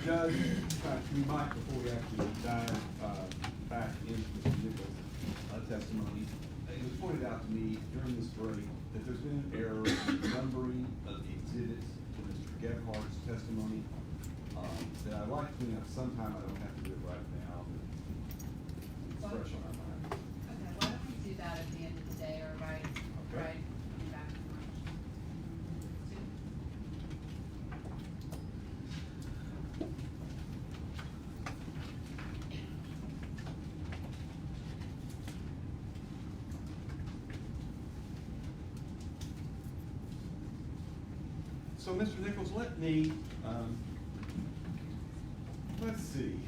Judge, we might, before we actually dive back into Mr. Nichols' testimony, it was pointed out to me during this break that there's been an error in the numbering of the exhibits to Mr. Gebhardt's testimony that I'd like to clean up sometime. I don't have to do it right now, but it's fresh on our mind. Okay, why don't we do that at the end of the day or right coming back from lunch? So, Mr. Nichols, let me, let's see.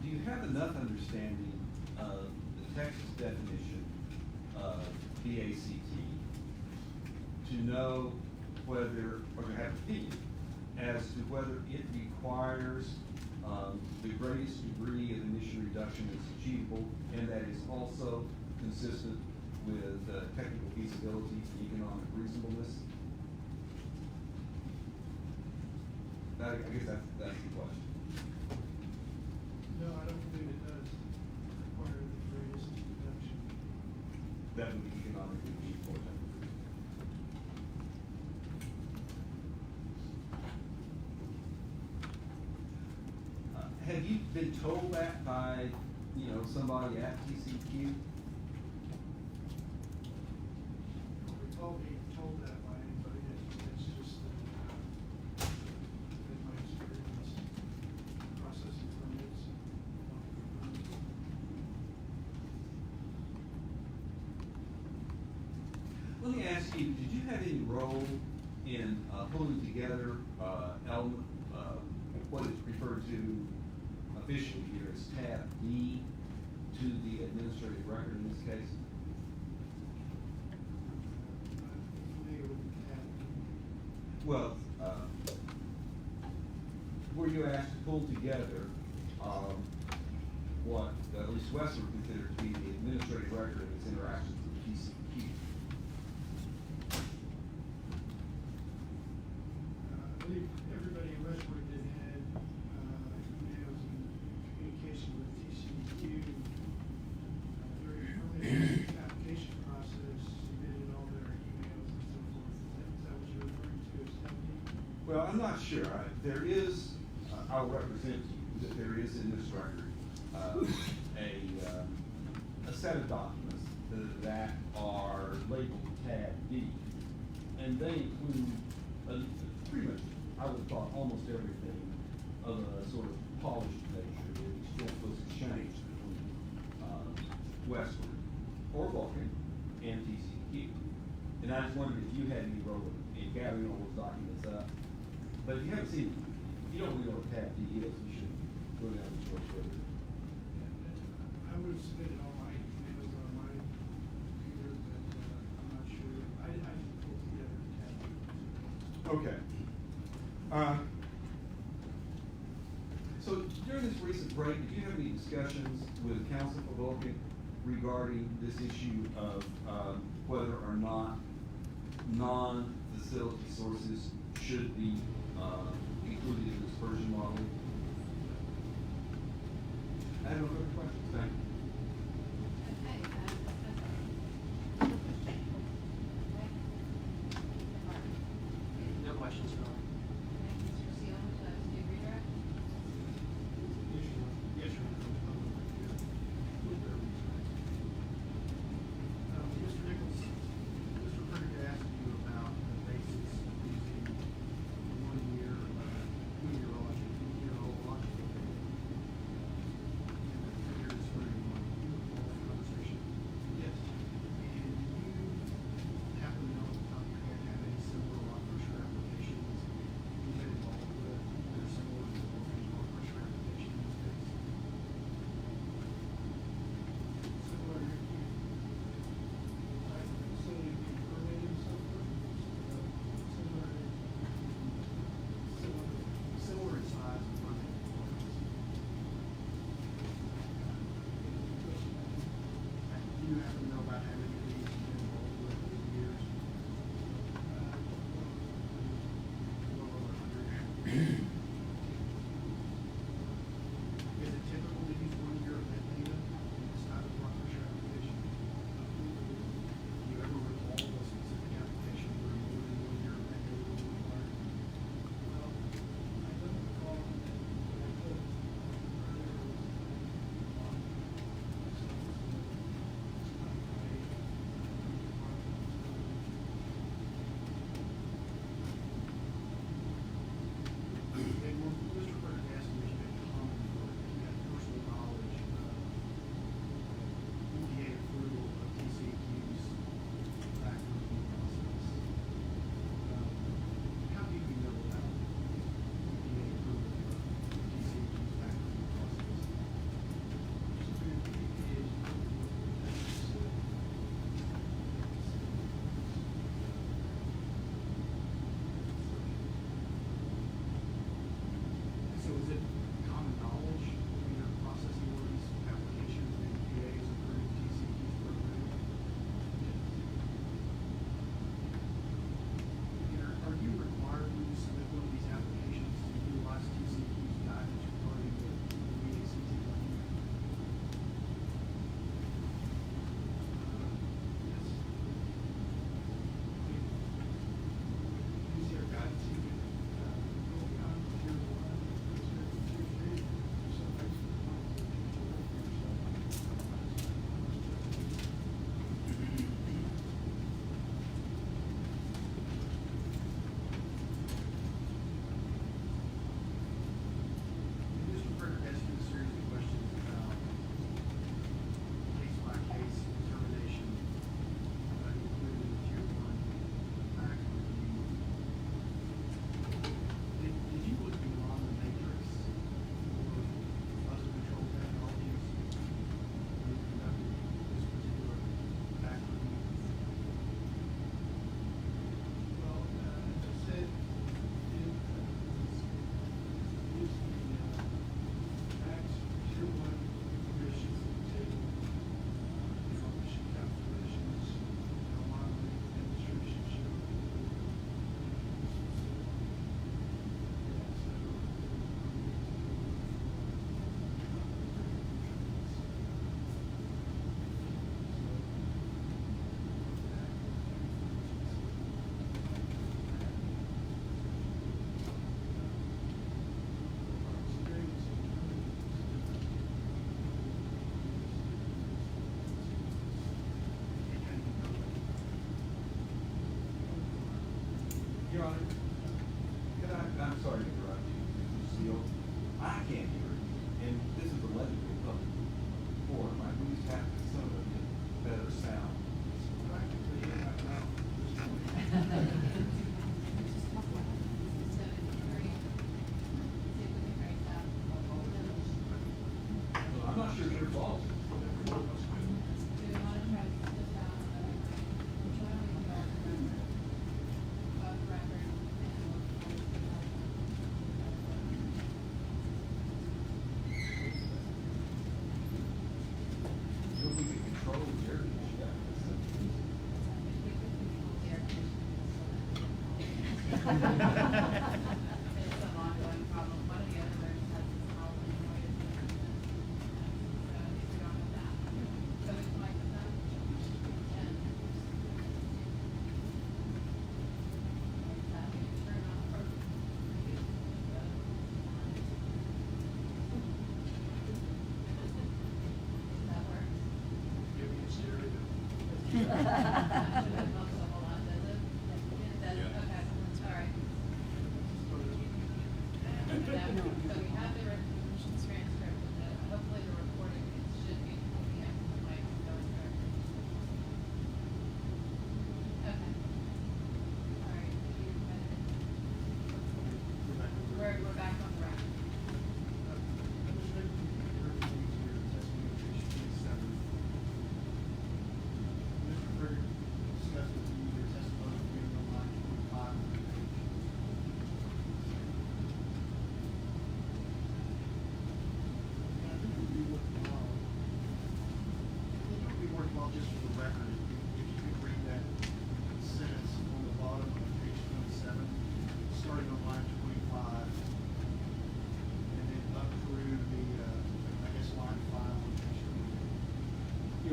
Do you have enough understanding of the Texas definition of BACT to know whether, or to have an opinion as to whether it requires the greatest degree of emission reduction that's achievable, and that is also consistent with technical feasibility and economic reasonableness? I guess that's the question. No, I don't believe it does require the greatest reduction. That would be economically feasible. Have you been told that by, somebody at TCEQ? We're told that by anybody, it's just in my experience, processing permits. Let me ask you, did you have any role in pulling together what is referred to officially here as tab D to the administrative record in this case? Well, were you asked to pull together what at least Western considered to be the administrative record of its interactions with TCEQ? I believe everybody in Westwood that had emails and communication with TCEQ during the application process, submitted all their emails and so forth. Is that what you're referring to as Stephanie? Well, I'm not sure. There is, I'll represent to you that there is in this record a set of documents that are labeled tab D, and they include pretty much, I would have thought, almost everything of a sort of polished nature that was exchanged between Westward or Vulcan and TCEQ. And I just wondered if you had any role in gathering all those documents up. But if you haven't seen, if you don't really know what tab D is, you should go down the source further. I would have submitted all my emails on my computer, but I'm not sure. I didn't pull together the tab. Okay. So during this recent break, did you have any discussions with counsel for Vulcan regarding this issue of whether or not non-facility sources should be included in this version model? I have no further questions. Thank you. No questions, Your Honor. Mr. Seal, do you redirect? Yes, Your Honor. Mr. Nichols, Mr. Critter asked you about the basis of using 1 year, 2-year-old logical data. And the figure is very uniform conversation. Yes. And you happen to know off the top of your head have any similar rock pressure applications you've been involved with that are similar to the Vulcan rock pressure application in this case? Similar to type of facility being permitted and so forth? Similar in size and permitting requirements. Do you happen to know about how many of these have been Is it typical to use 1 year of that data in this type of rock pressure application? Do you ever recall a specific application where more than 1 year of that data was required? Well, I don't recall that, but I could earlier was on And when Mr. Frederick asked me if you had common or if you had personal knowledge of EPA approval of TCEQ's background process, how do you know about EPA approval of TCEQ's background process? So is it common knowledge when you're processing all these applications that EPA has approved TCEQ's program? And are you required when you submit one of these applications to utilize TCEQ's guidance regarding the VACT lane? Yes. Is there guidance you can, go beyond tier one, is there tier three, some place for Mr. Frederick asked you a series of questions about case-by-case determination, including the tier one back review. Did you look beyond the matrix for other control technologies when you conducted this particular back review? Well, as I said, is the max tier one emissions on the table, emission calculations, modeling, demonstration show. Your Honor, I'm sorry to interrupt you, Mr. Seal. I can't hear it, and this is a legislative public forum. I we just have some of the better sound. Practically in my mouth at this point. So, hurry, see if we can raise that. Well, I'm not sure it's your fault. Do we wanna try to put this down, which one we can go remember? Above record and If we could control the air conditioning. It's an ongoing problem. One of the other rooms has this problem anyway. So if we don't have that. So we can like that. And. That we can turn on for. That works. Give me a stereo. Should have helped a whole lot, does it? It does, okay, all right. So we have the resolution transcript, and hopefully the recording, it should be, we have the mic going through. Okay. All right, we're back on the record. Mr. Frederick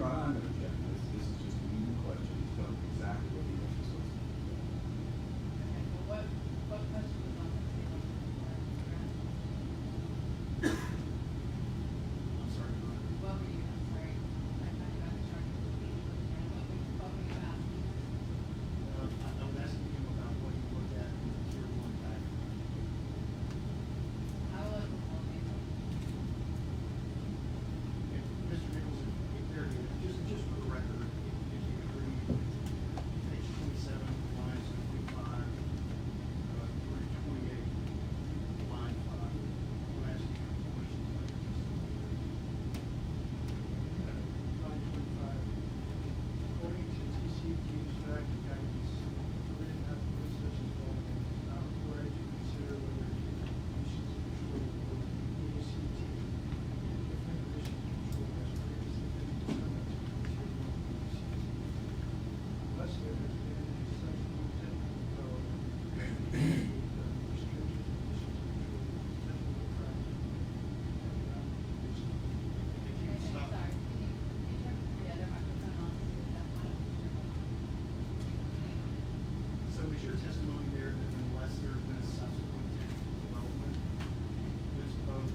Your Honor, I'm gonna check this. This is just a leading question. Tell me exactly what the answer was. Okay, well, what question was on the table? I'm sorry, Your Honor. What were you, I'm sorry, I thought you had a chart to speak, what were you asking? I was asking him about what he looked at in the tier one pack. I will let them all be. And Mr. Nichols, if there it is, just for the record, if you agree, page 27, lines 25, through 28, line 5. I'm asking you a question. Line 25. According to TCEQ's fact and guidance, written applicants such as Vulcan is not required to consider whether emissions control or EACT, different emissions control has previously been determined to be tier 1 EACT. Unless there has been a subsequent technical development that restricted emissions control technical practice and economic conditions. If you Okay, stop. sorry, can you turn the other microphone on, so that one? So is your testimony there that unless there's been a subsequent technical development, there's both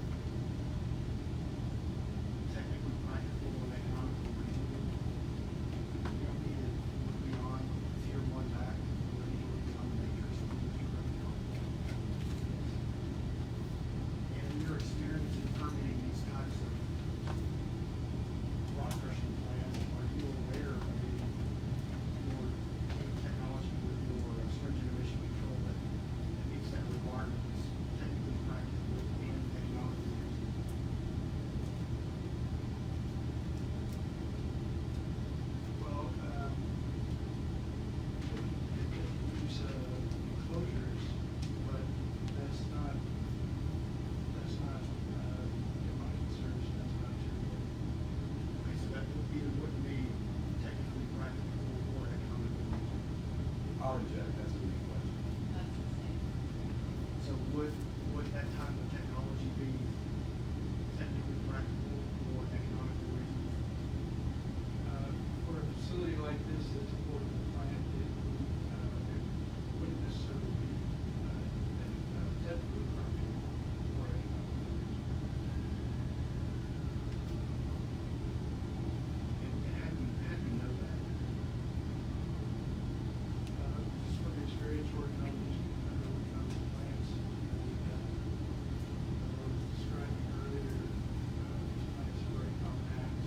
technically practical and economical reasonable, you don't need to look beyond tier 1 back, or you need to look beyond the matrix of Mr. Rubio? And in your experience in permitting these types of rock crushing plants, are you aware of your technology with your stringent emission control that meets that requirement, is technically practical and economically reasonable? Well, use enclosures, but that's not, in my research, that's not true. Okay, so that either wouldn't be technically practical or economically reasonable. I'll reject, that's a leading question. That's the same. So would that type of technology be technically practical or economically reasonable? For a facility like this that's a portable plant, it wouldn't necessarily be technically practical or economically reasonable. And how do you know that? Just from experience working on these plants, I was describing earlier, these plants are very compact.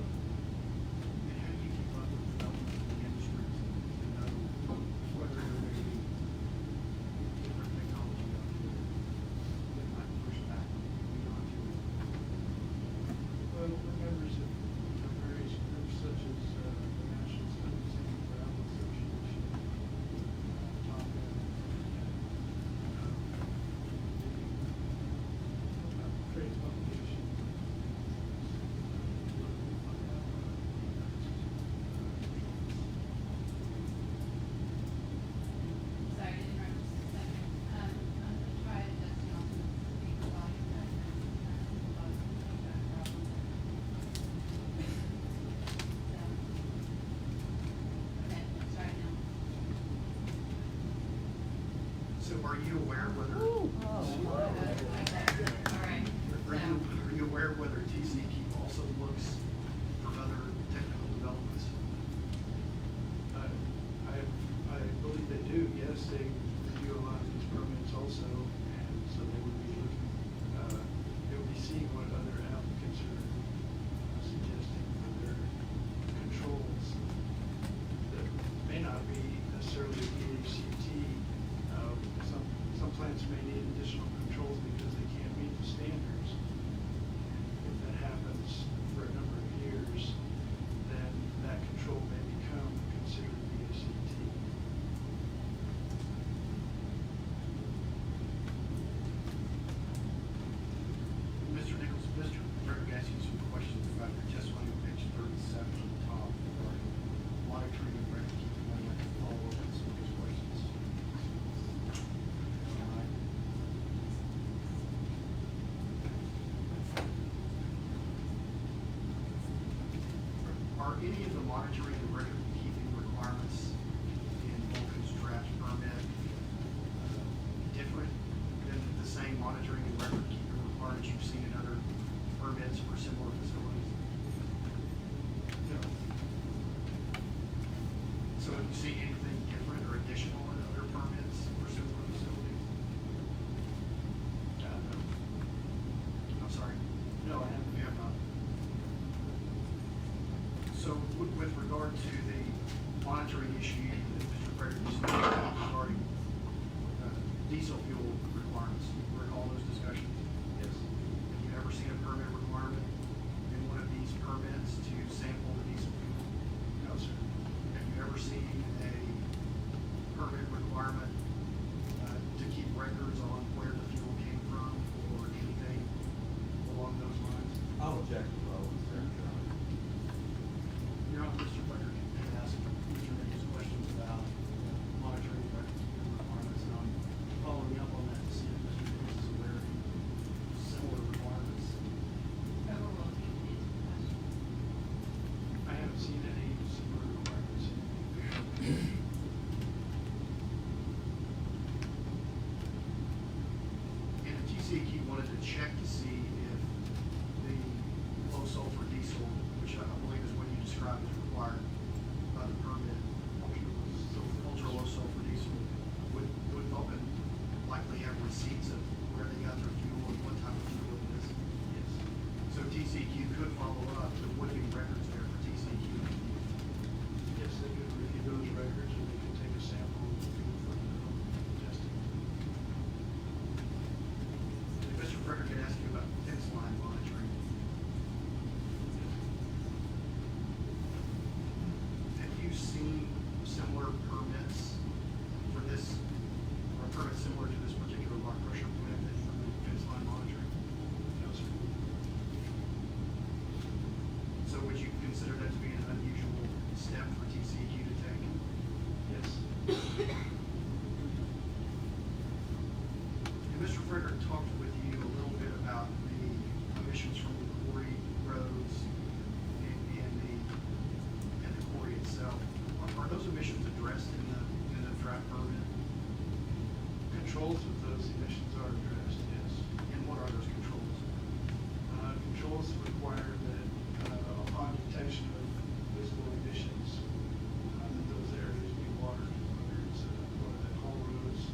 And how do you keep up with development in the industry to know whether there may be different technology out there that might push back beyond your? Well, we're members of various groups such as the National Study Center Gravel Association, TACA, trade publication. Sorry, to interrupt just a second. I'm gonna try adjusting on the speaker volume back there. Feedback problem. Okay, let's try it now. So are you aware whether? Okay, all right. Are you aware whether TCEQ also looks for other technical developments? I believe they do, yes, they review a lot of these permits also, and so they would be looking, they would be seeing what other applicants are suggesting for their controls that may not be necessarily EHCT. Some plants any of the monitoring and record-keeping requirements in Vulcan's draft permit different than the same monitoring and record-keeping requirements you've seen in other permits for similar facilities? No. So have you seen anything different or additional in other permits for similar facilities? No. I'm sorry? No, I haven't. You have not. So with regard to the monitoring issue that Mr. Frederick was speaking about regarding diesel fuel requirements, you recall those discussions? Yes. Have you ever seen a permit requirement in one of these permits to sample the diesel fuel? No, sir. Have you ever seen a permit requirement to keep records on where the fuel came from or anything along those lines? I'll object to those, Mr. Chairman. Your Honor, Mr. Frederick had asked Mr. Mitchell's questions about monitoring record-keeping requirements, and I'm following up on that to see if Mr. Mitchell is aware of similar requirements. Overruled, you can answer the question. I haven't seen any similar requirements. And the TCEQ wanted to check to see if the low sulfur diesel, which I believe is what you described as required by the permit, ultra low sulfur diesel, would Vulcan likely have receipts of where they got their fuel and what type of fuel it is? Yes. So TCEQ could follow up, there would be records there for TCEQ. Yes, they could review those records, or they could take a sample of the fuel for testing. Mr. Frederick had asked you about fence line monitoring. Have you seen similar permits for this, or a permit similar to this particular rock pressure plant that include fence line monitoring? No, sir. So would you consider that to be an unusual step for TCEQ to take? Yes. And Mr. Frederick talked with you a little bit about the emissions from the quarry roads and the quarry itself. Are those emissions addressed in the draft permit? Controls of those emissions are addressed, yes. And what are those controls? Controls require that, upon detection of visible emissions, that those areas be watered, whether it's, at haul roads,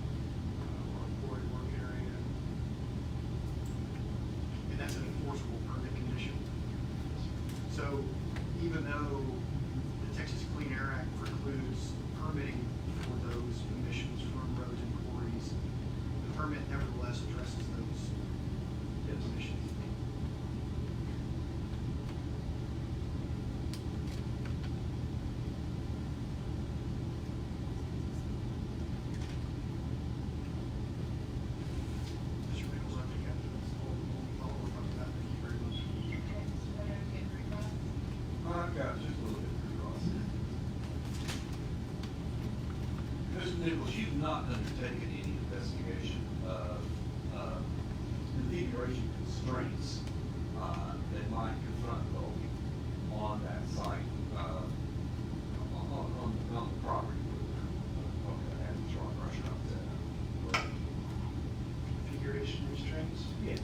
or a quarry work area. And that's an enforceable permit condition. So even though the Texas Clean Air Act precludes permitting for those emissions from roads and quarries, the permit nevertheless addresses those emissions. Mr. Nichols, I think after this, we'll follow up on that. Thank you very much. Okay, Mr. Frederick, you have three questions? I've got just a little bit of curiosity. Mr. Nichols, you've not undertaken any investigation of configuration constraints that might confront Vulcan on that site, on the property where they're having strong pressure up there. Configuration restraints? Yes.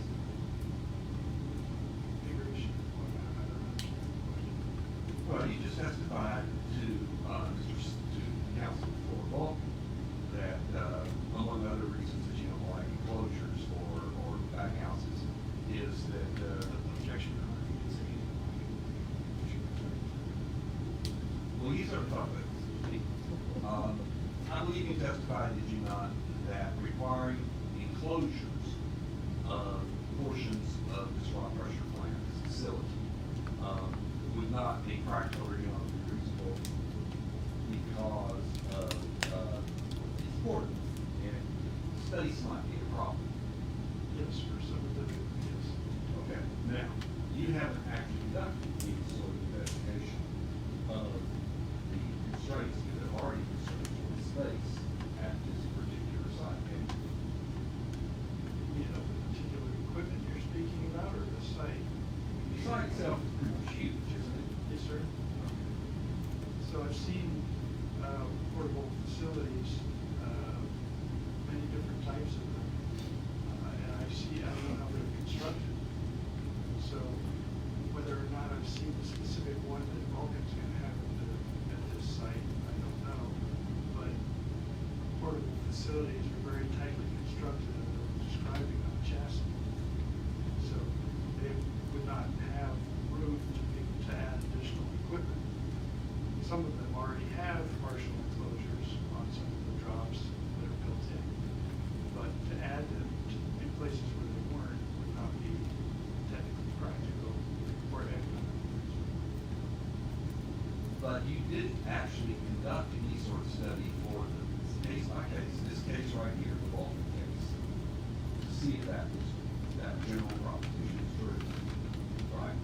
Configuration, I don't understand the question. Well, you just testified to council for Vulcan that, among other reasons that you don't like enclosures or back houses, is that, Objection, Your Honor, you can say anything. well, you sort of talked about this. I believe you testified, did you not, that requiring enclosures of portions of this rock pressure plant facility, would not be practical or economically reasonable because of, it's important, and studies might be a problem. Yes, for some of the, yes. Okay, now, you haven't actually done any sort of investigation of the constraints that have already constrained your space at this particular site, have you? You know, the particular equipment you're speaking about, or the site? The site itself is pretty much huge, isn't it? Yes, sir. you didn't actually conduct any sort of study for the case by case, this case right here, the Vulcan case, to see if that general proposition is true, right?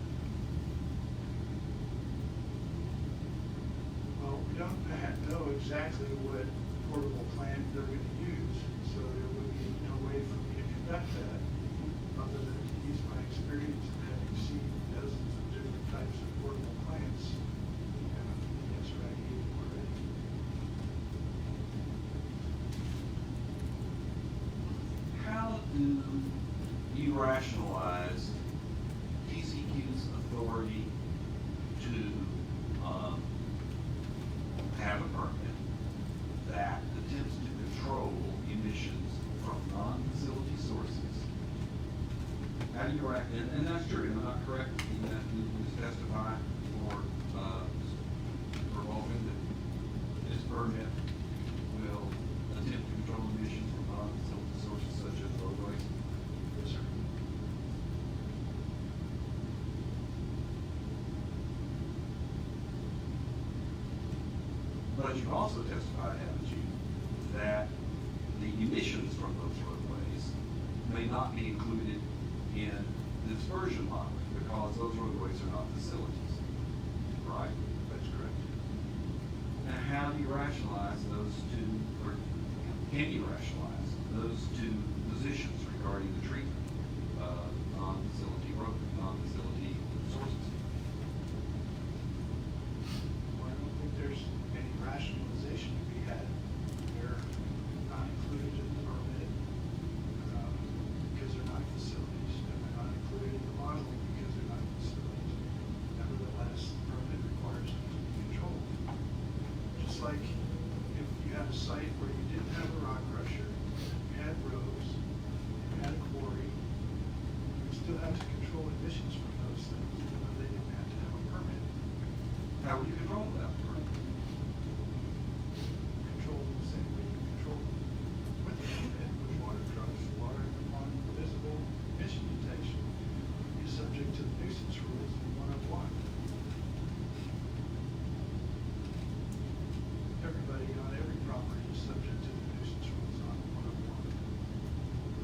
Well, we don't know exactly what portable plant they're gonna use, so there would be no way for me to conduct that, other than to use my experience of having seen dozens of different types of portable plants. And the answer I gave you already. How do you rationalize TCEQ's authority to, have a permit that attempts to control emissions from non-facility sources? How do you and that's true, am I not correct, in that we just testify for Vulcan that this permit will attempt to control emissions from non-facility sources such as roadways? Yes, sir. But you've also testified, haven't you, that the emissions from those roadways may not be included in the dispersion modeling because those roadways are not facilities, right? That's correct. Now, how do you rationalize those two, or can you rationalize those two positions regarding the treatment of non-facility sources? Well, I don't think there's any rationalization to be had. They're not included in the permit, because they're not facilities, and they're not included in the modeling because they're not facilities. Nevertheless, the permit requires them to be controlled. Just like if you had a site where you didn't have a rock crusher, you had roads, you had a quarry, you would still have to control emissions from those things, even though they didn't have to have a permit. How would you control that? Control them the same way you control with the permit, with water trucks, water upon visible emission detection. You're subject to the nuisance rules in 101. Everybody on every property is subject to the nuisance rules on 101.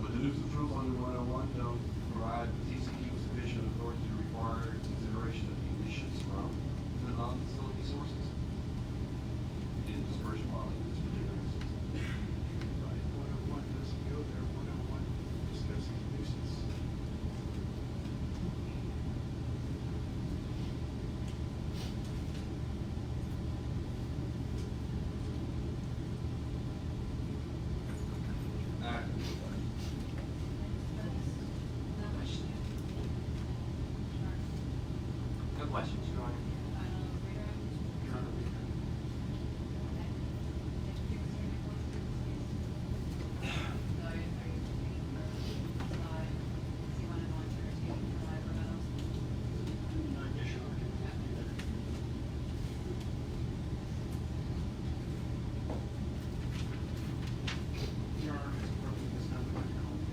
But the nuisance rules under 101 don't provide TCEQ sufficient authority to require consideration of the emissions from the non-facility sources in dispersion modeling in this particular instance. Right, 101 doesn't go there, 101 discusses nuisance. No questions, Your Honor. Your Honor, we- Yes, Your Honor. Your Honor, it's appropriate this time to call the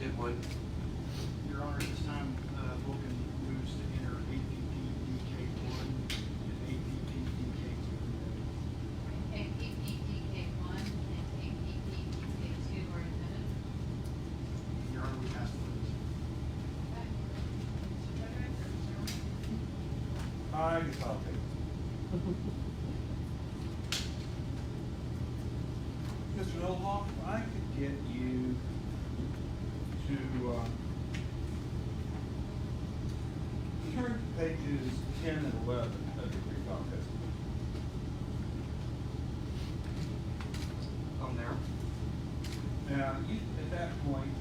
It would. Your Honor, at this time, Vulcan moves to enter APP DK1 and APP DK2. APPDK1 and APPDK2 are intended. Your Honor, we pass those. Okay. Mr. Frederick or Mr. Orman? I guess I'll take it. Mr. Nolhoff, I could get you to, turn to pages 10 and 11 of your recall testimony. I'm there. Now, you, at that point,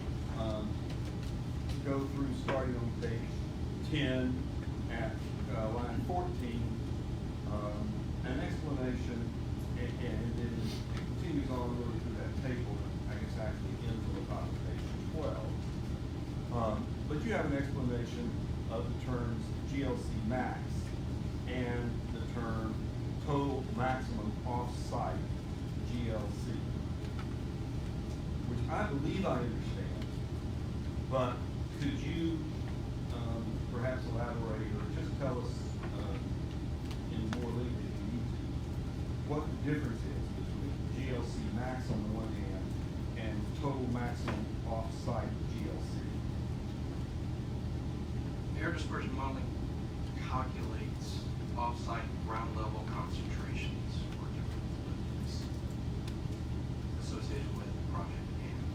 go through starting on page 10 at line 14, an explanation, and then it continues on really through that table, I guess actually ends on the top of page 12. But you have an explanation of the terms GLC max and the term total maximum off-site GLC, which I believe I understand, but could you perhaps elaborate or just tell us in more length if you need to, what the difference is between GLC max on the one hand and total maximum off-site GLC? Air dispersion modeling calculates off-site ground level concentrations for different pollutants associated with the project at hand.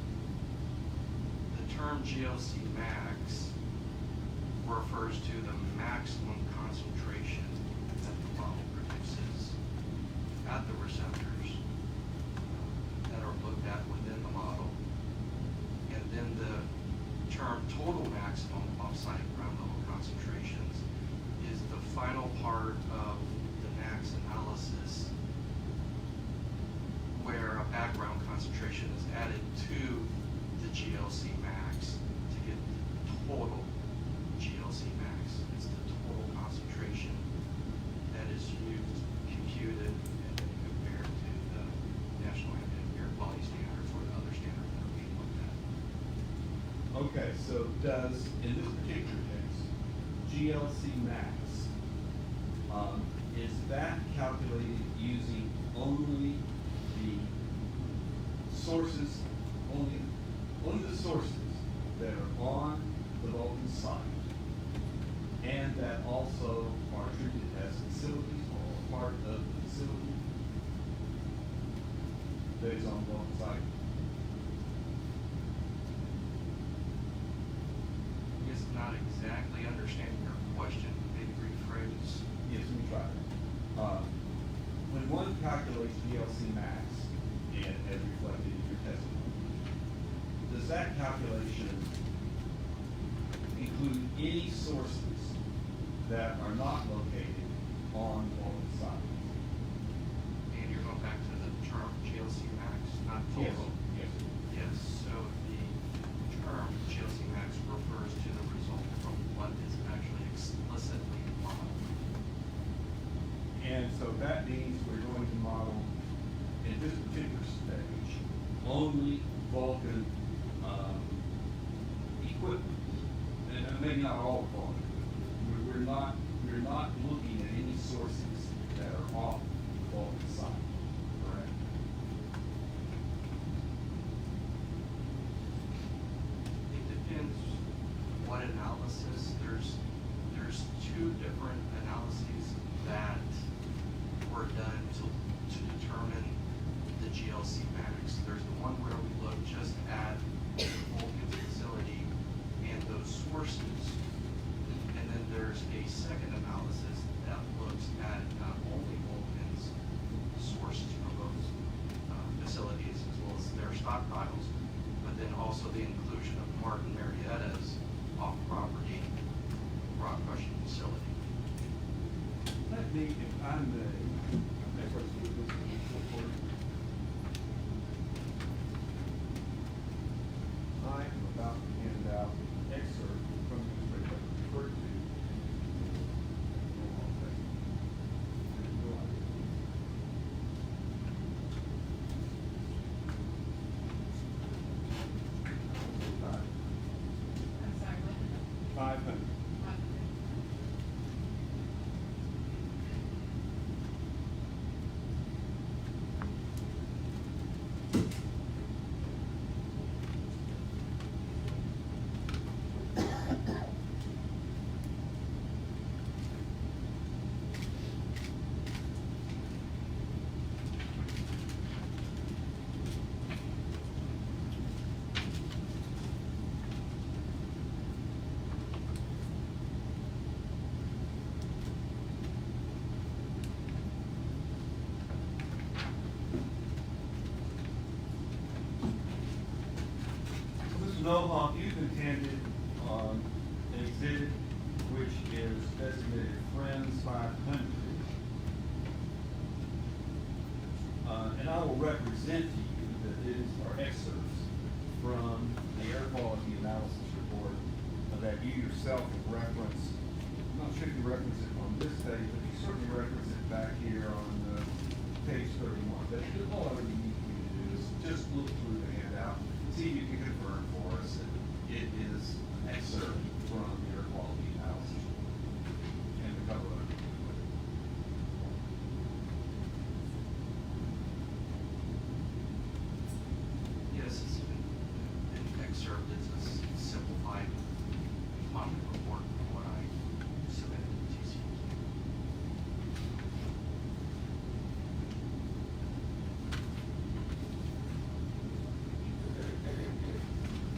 The term GLC max refers to the maximum concentration that the model produces at the receptors that are looked at within the model. And then the term total maximum off-site ground level concentrations is the final part of the max analysis where a background concentration is added to the GLC max to get the total GLC max. It's the total concentration that is used, computed, and then compared to the National Ambient Air Quality Standard for the other standards that are being looked at. Okay, so does, in this particular case, GLC max, is that calculated using only the sources, only the sources that are on the Vulcan site and that also are treated as facilities or part of the facility that is on the Vulcan site? I guess not exactly understanding your question, maybe rephrase. Yes, let me try that. When one calculates GLC max, and as reflected in your testimony, does that calculation include any sources that are not located on Vulcan site? And you're going back to the term GLC max, not total? Yes. Yes, so the term GLC max refers to the result from what is actually explicitly modeled. And so that means we're going to model, in this particular stage, only Vulcan equipment, and maybe not all Vulcan equipment. We're not looking at any sources that are off the Vulcan site, correct? It depends what analysis. There's two different analyses that were done to determine the GLC max. There's the one where we look just at Vulcan's facility and those sources. And then there's a second analysis that looks at not only Vulcan's sources from those facilities as well as their stockpiles, but then also the inclusion of Martin Marietta's off-property rock crushing facility. Let me, if I may proceed with this report. I am about to hand out an excerpt from the newspaper referred to. SOAH, you contended on an exhibit which is designated Friends 500. And I will represent to you that these are excerpts from the air quality analysis report that you yourself have referenced. I'm not sure if you reference it on this page, but you certainly reference it back here on page 31. But all I really need you to do is just look through the handout, see if you can confirm for us that it is an excerpt from the air quality analysis and the cover letter. Yes, it's an excerpt, it's a simplified modeling report from what I submitted to TCEQ.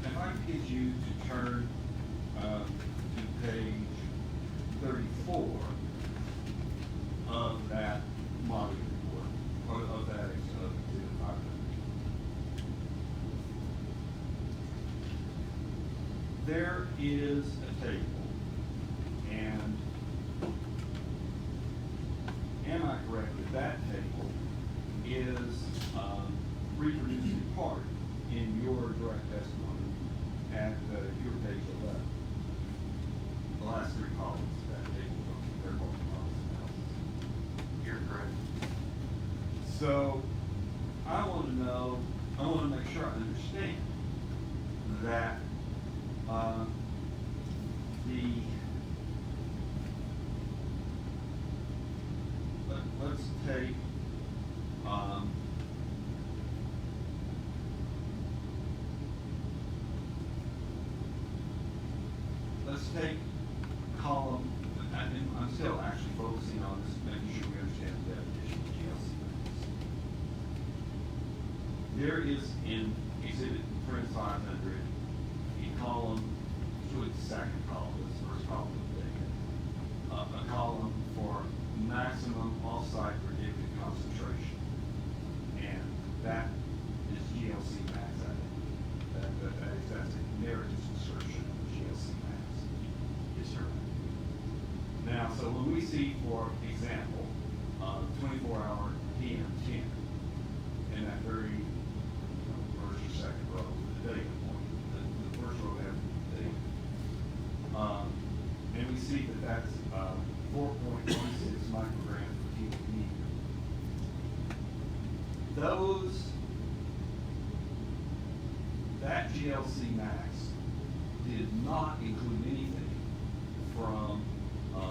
If I could get you to turn to page 34 of that modeling report, or of that exhibit 500. There is a table, and am I correct that that table is reproduced in part in your direct testimony at your page 11? The last three columns of that table of air quality analysis. You're correct. So, I want to know, I want to make sure I understand that let's take column, and I'm still actually focusing on this, making sure we understand the definition of GLC. There is in exhibit 500 a column, it's really the second column, this first column of data, a column for maximum off-site predicted concentration, and that is GLC max. That's a narrative description of GLC max. Yes, sir. Now, so when we see, for example, 24-hour PM10, in that very first or second row, the data point, the first row has the data. And we see that that's 4.16 micrograms per cubic meter. That GLC max did not include anything from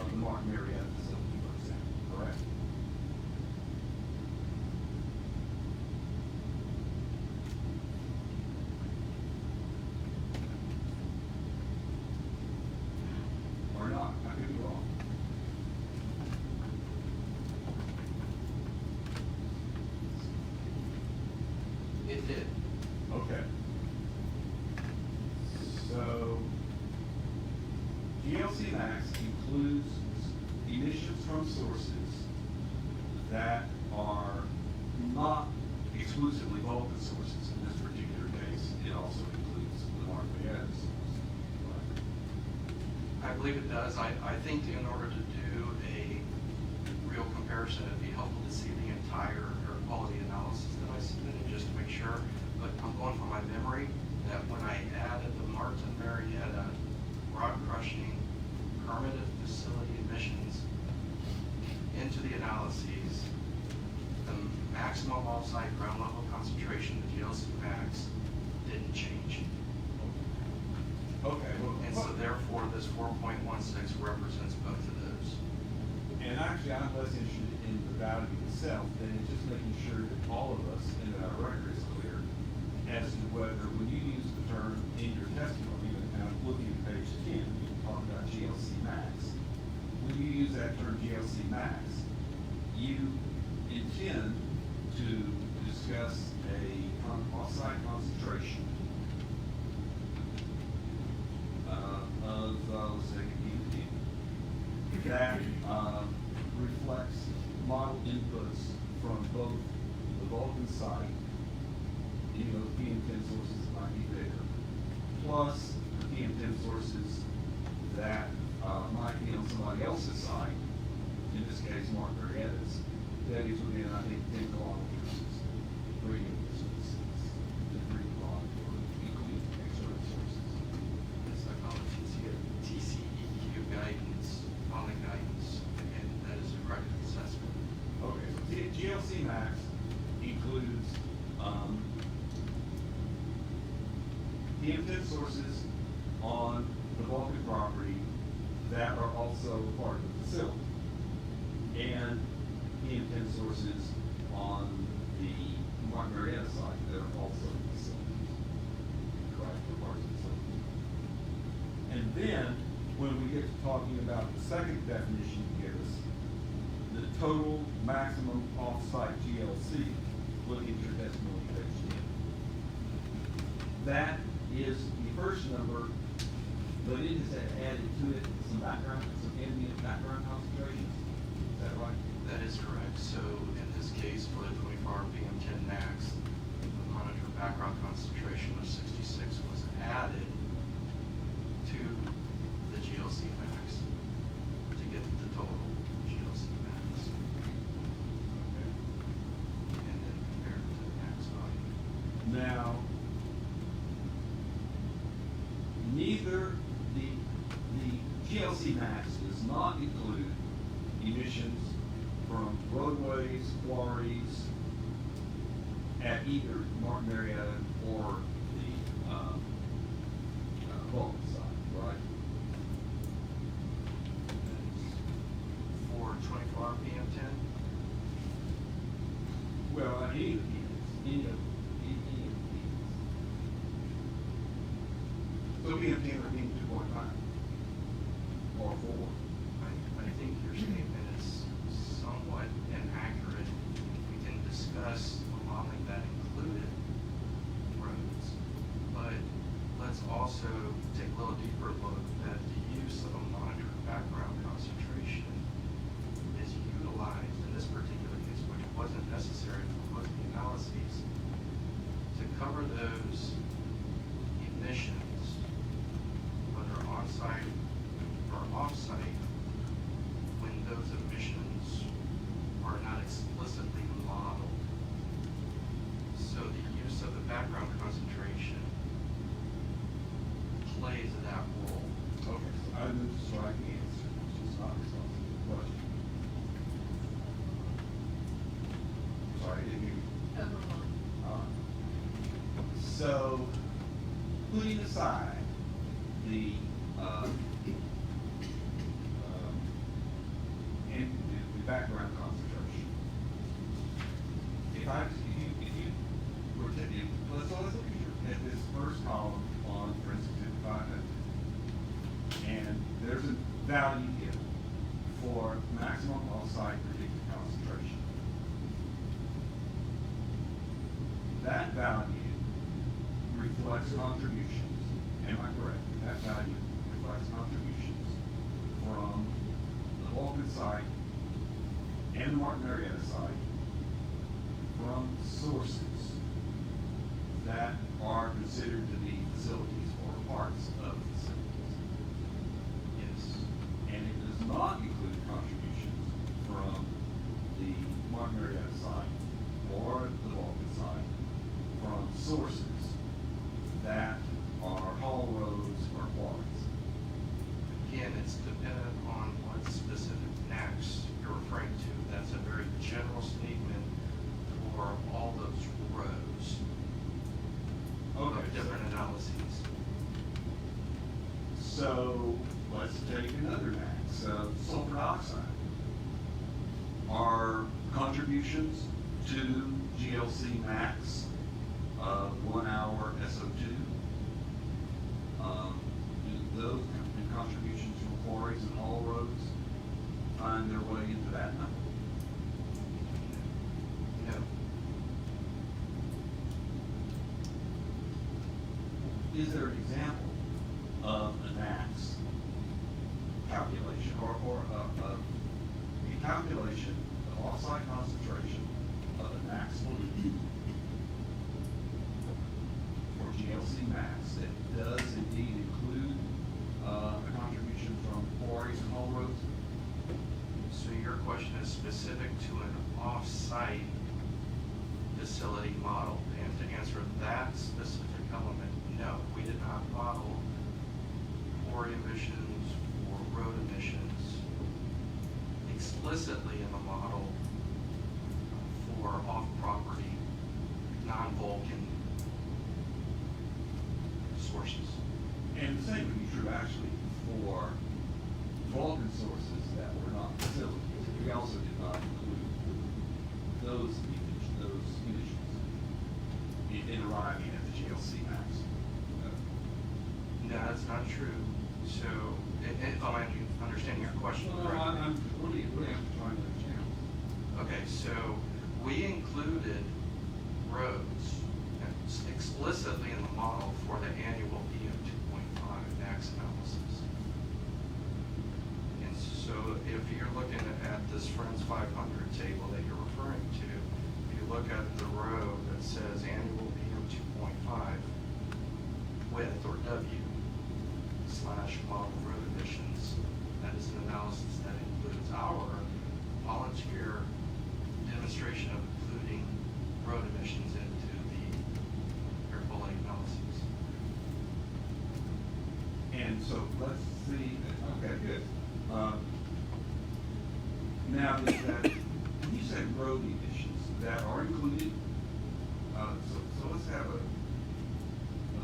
the Mark Marietta facility, for example, correct? Or not? I could be wrong. It did. Okay. So, GLC max includes emissions from sources that are not exclusively Vulcan sources. In this particular case, it also includes the Mark Marietta source. I believe it does. I think in order to do a real comparison, it'd be helpful to see the entire air quality analysis that I submitted, just to make sure. But I'm going from my memory that when I added the Martin Marietta rock crushing permitted facility emissions into the analyses, the maximum off-site ground level concentration, the GLC max, didn't change. Okay. And so therefore, this 4.16 represents both of those. And actually, I'm less interested in the value itself than in just making sure that all of us and that our record is clear as to whether, when you use the term in your testimony, and I'm looking at page 10, you talk about GLC max. When you use that term GLC max, you intend to discuss a off-site concentration of, let's say, that reflects model inputs from both the Vulcan site, you know, PM10 sources that might be there, plus PM10 sources on the Vulcan property that are also part of the facility. And PM10 sources on the Martin Marietta site that are also facilities. Correct, or parts of facilities. And then, when we get to talking about the second definition you give us, the total maximum off-site GLC, look at your testimony page 10. That is the first number, but it has added to it some background, some ambient background concentrations. Is that right? That is correct. So in this case, for the 24-hour PM10 max, the monitored background concentration of 66 was added to the GLC max to get the total GLC max. And then compare it to the max value. Now, neither the GLC max does not include emissions from roadways, quarries, at either Martin Marietta or the Vulcan side, right? For 24-hour PM10, Well, any of the units, any of the units. So PM10 or PM2.5 or 4. I think your statement is somewhat inaccurate. We can discuss a modeling that included roads, but let's also take a little deeper look at the use of a monitored background concentration is utilized in this particular case, which wasn't necessary for most of the analyses, to cover those emissions, whether on-site or off-site, when those emissions are not explicitly modeled. So the use of the background concentration plays that role. Okay, so I move to strike the answer, which is not responsive to the question. Sorry, I didn't hear you. Overwhelmed. All right. So, putting aside the, and the background concentration, if you were to, let's look at this first column on, for instance, 500. And there's a value given for maximum off-site predicted concentration. That value reflects contributions, am I correct? That value reflects contributions from the Vulcan site and the Martin Marietta site from sources that are considered to be facilities or parts of facilities. Yes. And it does not include contributions from the Martin Marietta site or the Vulcan site from sources that are haul roads or quarries. Again, it's dependent on what specific NACs you're referring to. That's a very general statement for all those rows of different analyses. So let's take another max, sulfur dioxide. Are contributions to GLC max of 1 hour SO2? Do those contributions from quarries and haul roads find their way into that number? No. Is there an example of an max calculation or a calculation of off-site concentration of a max pollutant for GLC max that does indeed include a contribution from quarries and haul roads? So your question is specific to an off-site facility model, and to answer that specific element, no, we did not model quarry emissions or road emissions explicitly in the model for off-property, non-Vulcan sources. sources. And the same would be true actually for Vulcan sources that were not facilities. We also did not include those emissions in arriving at the GLC max. No, that's not true. So, if I'm understanding your question Well, correctly. I'm really trying to understand. Okay, so we included roads explicitly in the model for the annual PM 2.5 max analysis. And so if you're looking at this Friends 500 table that you're referring to, if you look at the row that says annual PM 2.5 width or W / model road emissions, that is an analysis that includes our volunteer demonstration of including road emissions into the air quality analysis. And so let's see, okay, good. Now, when you say road emissions that are included, so let's have a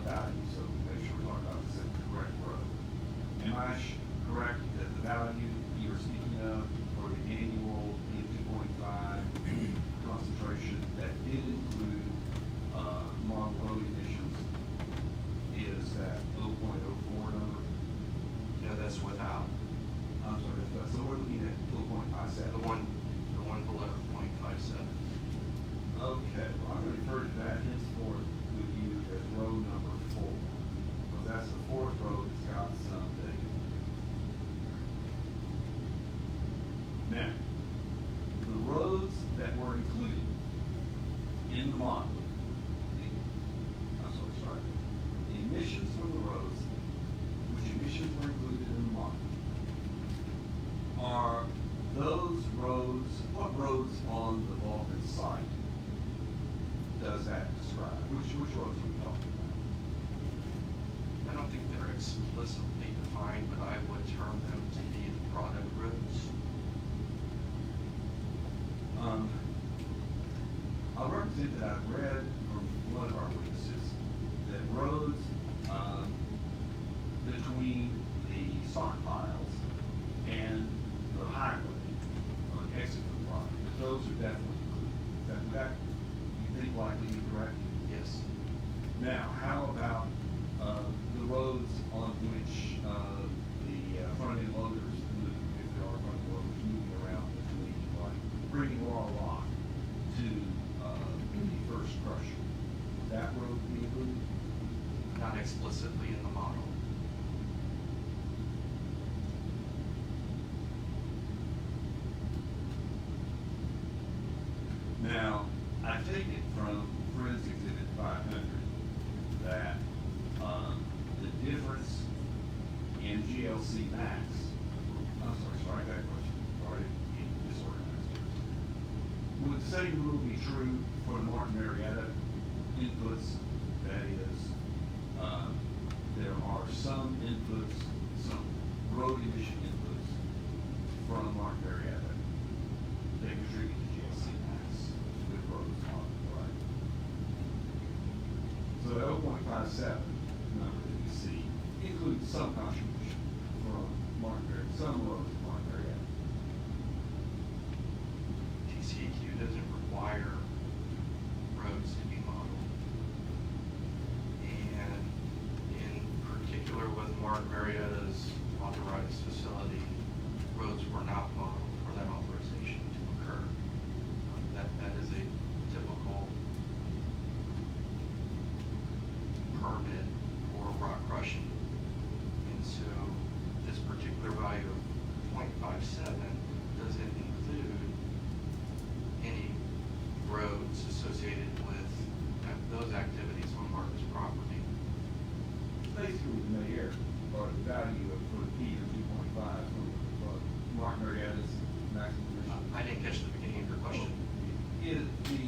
value, so make sure we're talking about the correct road. Am I correct that the value you're speaking of for the annual PM 2.5 concentration that did include model road emissions is that 0.04 number? No, that's without. I'm sorry, so we're looking at 0.57. The one below 0.57. Okay, well, I'm gonna refer to that henceforth with you as row number 4, because that's the fourth row that's got some data. Now, the roads that were included in the model, the emissions from the roads, which emissions were included in the model, are those roads, what roads on the Vulcan site does that describe? Which roads are we talking I don't think they're explicitly defined, but I would term them to be the product roads. about? I'll represent that I've read from one of our witnesses that roads, between the stockpiles and the highway on exit from the property, those are definitely included. Is that you think likely to be correct? Yes. Now, how about the roads on which the front-end loaders move, if there are front-end loaders moving around between, like bringing raw rock to the first crusher? That road be included? Not explicitly in the model. Now, I take it from Forensic Exhibit 500 that the difference in GLC max, I'm sorry, that question, already disorganized here. Would the same rule be true for the Martin Marietta inputs? That is, there are some inputs, some road emission inputs from Martin Marietta that contribute to GLC max with roads on it, right? So the 0.57 number that we see includes some contribution from Martin Marietta, some roads in Martin Marietta. TCEQ doesn't require roads to be modeled. And in particular with Martin Marietta's authorized facility, roads were not modeled for that authorization to occur. That is a typical permit for rock crushing. And so this particular value of 0.57 doesn't include any roads associated with those activities on Martin's property. Basically, the mayor, or the value of, for the P of 2.5 from Martin Marietta's maximum emission. I didn't catch the beginning of your question. Is the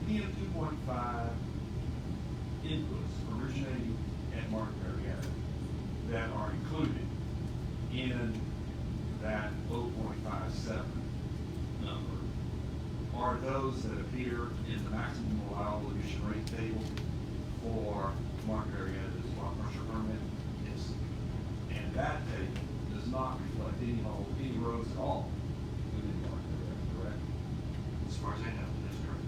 PM 2.5 inputs originating at Martin Marietta that are included in that 0.57 number are those that appear in the maximum allowable emission rate table for market area is water pressure permit. Yes. And that table does not reflect any roads at all within the market area, correct? As far as I know, that's correct.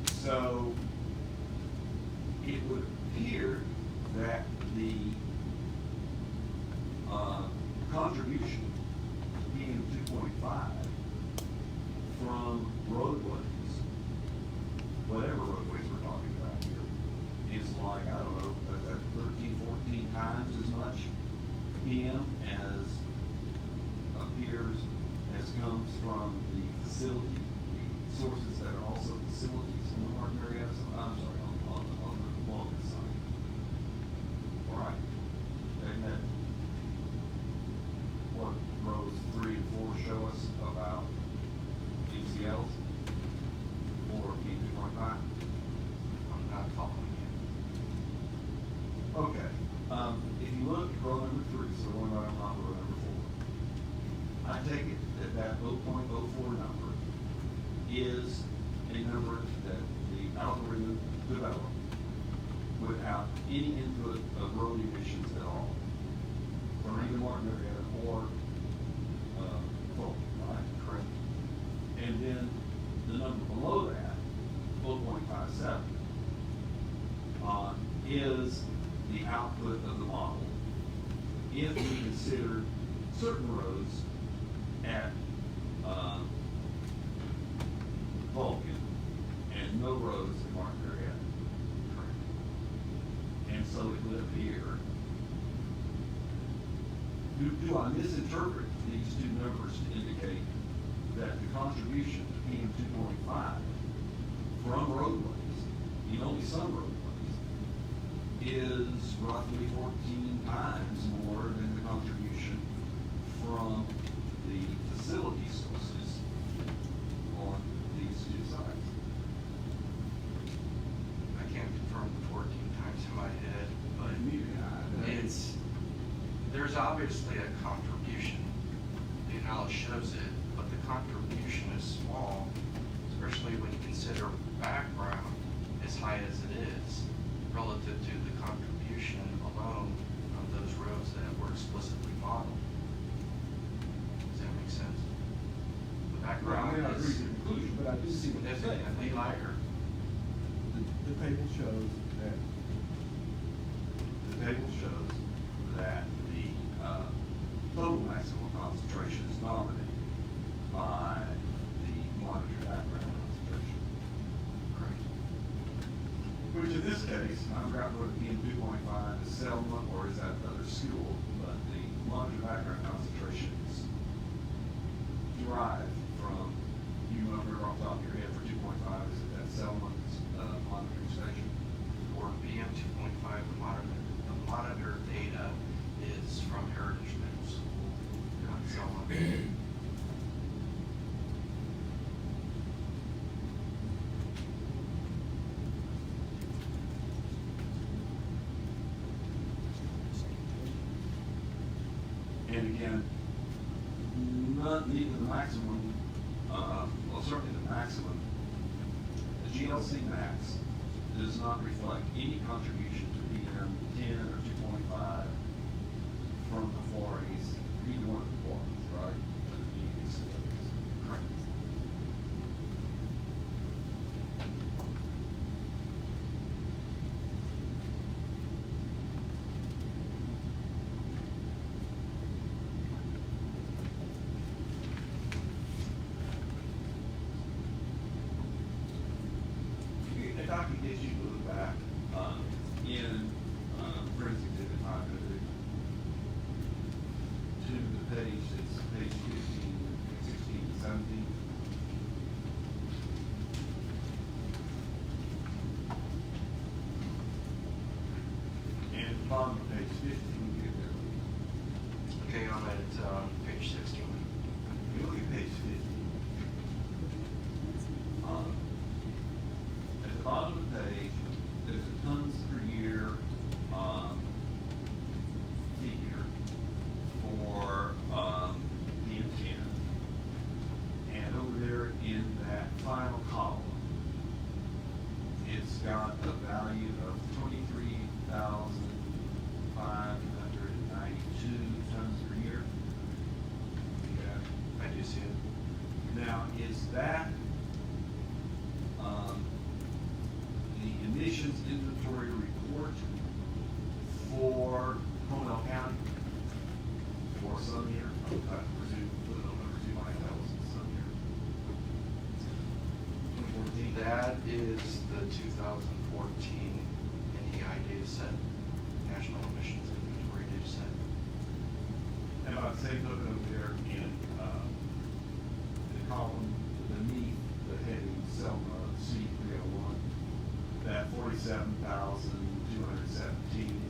So it would appear that the contribution being 2.5 from roadways, whatever roadways we're talking about here, is like, I don't know, 13, 14 times as much PM as appears, as comes from the facility, the sources that are also facilities in the market area, I'm sorry, on the Vulcan side. All right, and then what rows 3 and 4 show us about MCLs or P2.5? I'm not following you. Okay, if you look at row number 3, so we're going right on row number 4, I take it that that 0.04 number is a number that the algorithm developed without any input of road emissions at all from either Martin Marietta or Vulcan, right? Correct. And then the number below that, 0.57, is the output of the model if we consider certain roads at Vulcan and no roads in Martin Marietta. And so it would appear, do I misinterpret these two numbers to indicate that the contribution to PM 2.5 from roadways, in only some roadways, is roughly 14 times more than the contribution from the facility sources on these two sites? I can't confirm the 14 times in my head, but there's obviously a contribution. The analysis shows it, but the contribution is small, especially when you consider background as high as it is relative to the contribution alone of those roads that were explicitly modeled. Does that make sense? The I background mean, I agree is with the conclusion, but I do see what you're saying. significantly higher. The table shows that The table shows that the total maximum concentration is dominated by the monitored background concentration. Correct. Which in this case, I'm forgot whether PM 2.5 is Selma or is that another school, but the monitored background concentration is derived from, you remember off the top of your head for 2.5, is it that Selma monitoring station? For PM 2.5, the monitor data is from Heritage Middle School, not Selma. And again, neither the maximum, well, certainly the maximum, the GLC max does not reflect any contribution to PM 10 or 2.5 from the quarries, either one of the quarries, right? Correct. If I could get you to look back, in, for instance, if I could, 2014 NEI data set, National Emissions Inventory data set. And about the same token over there in, the column beneath the heading Selma C301, that 47,217,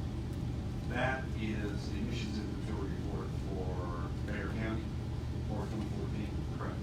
that is the emissions inventory report for Bear County for 2014. Correct.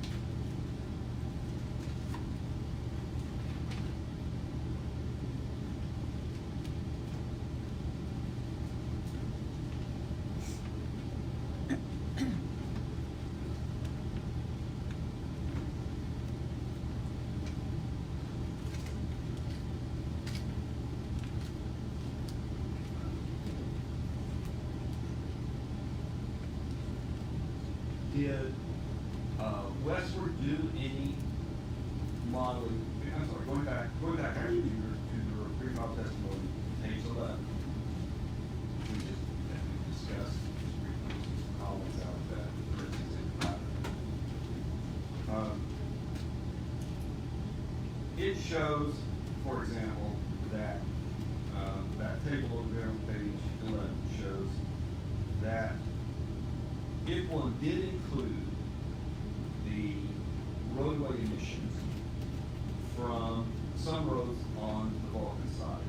Did Westward do any modeling, I'm sorry, going back actually to your pre-trial testimony, page 11. We just, as we discussed, just briefly, columns out of that, for instance, it shows, for example, that, that table over there on page 11 shows that if one did include the roadway emissions from some roads on the Vulcan side,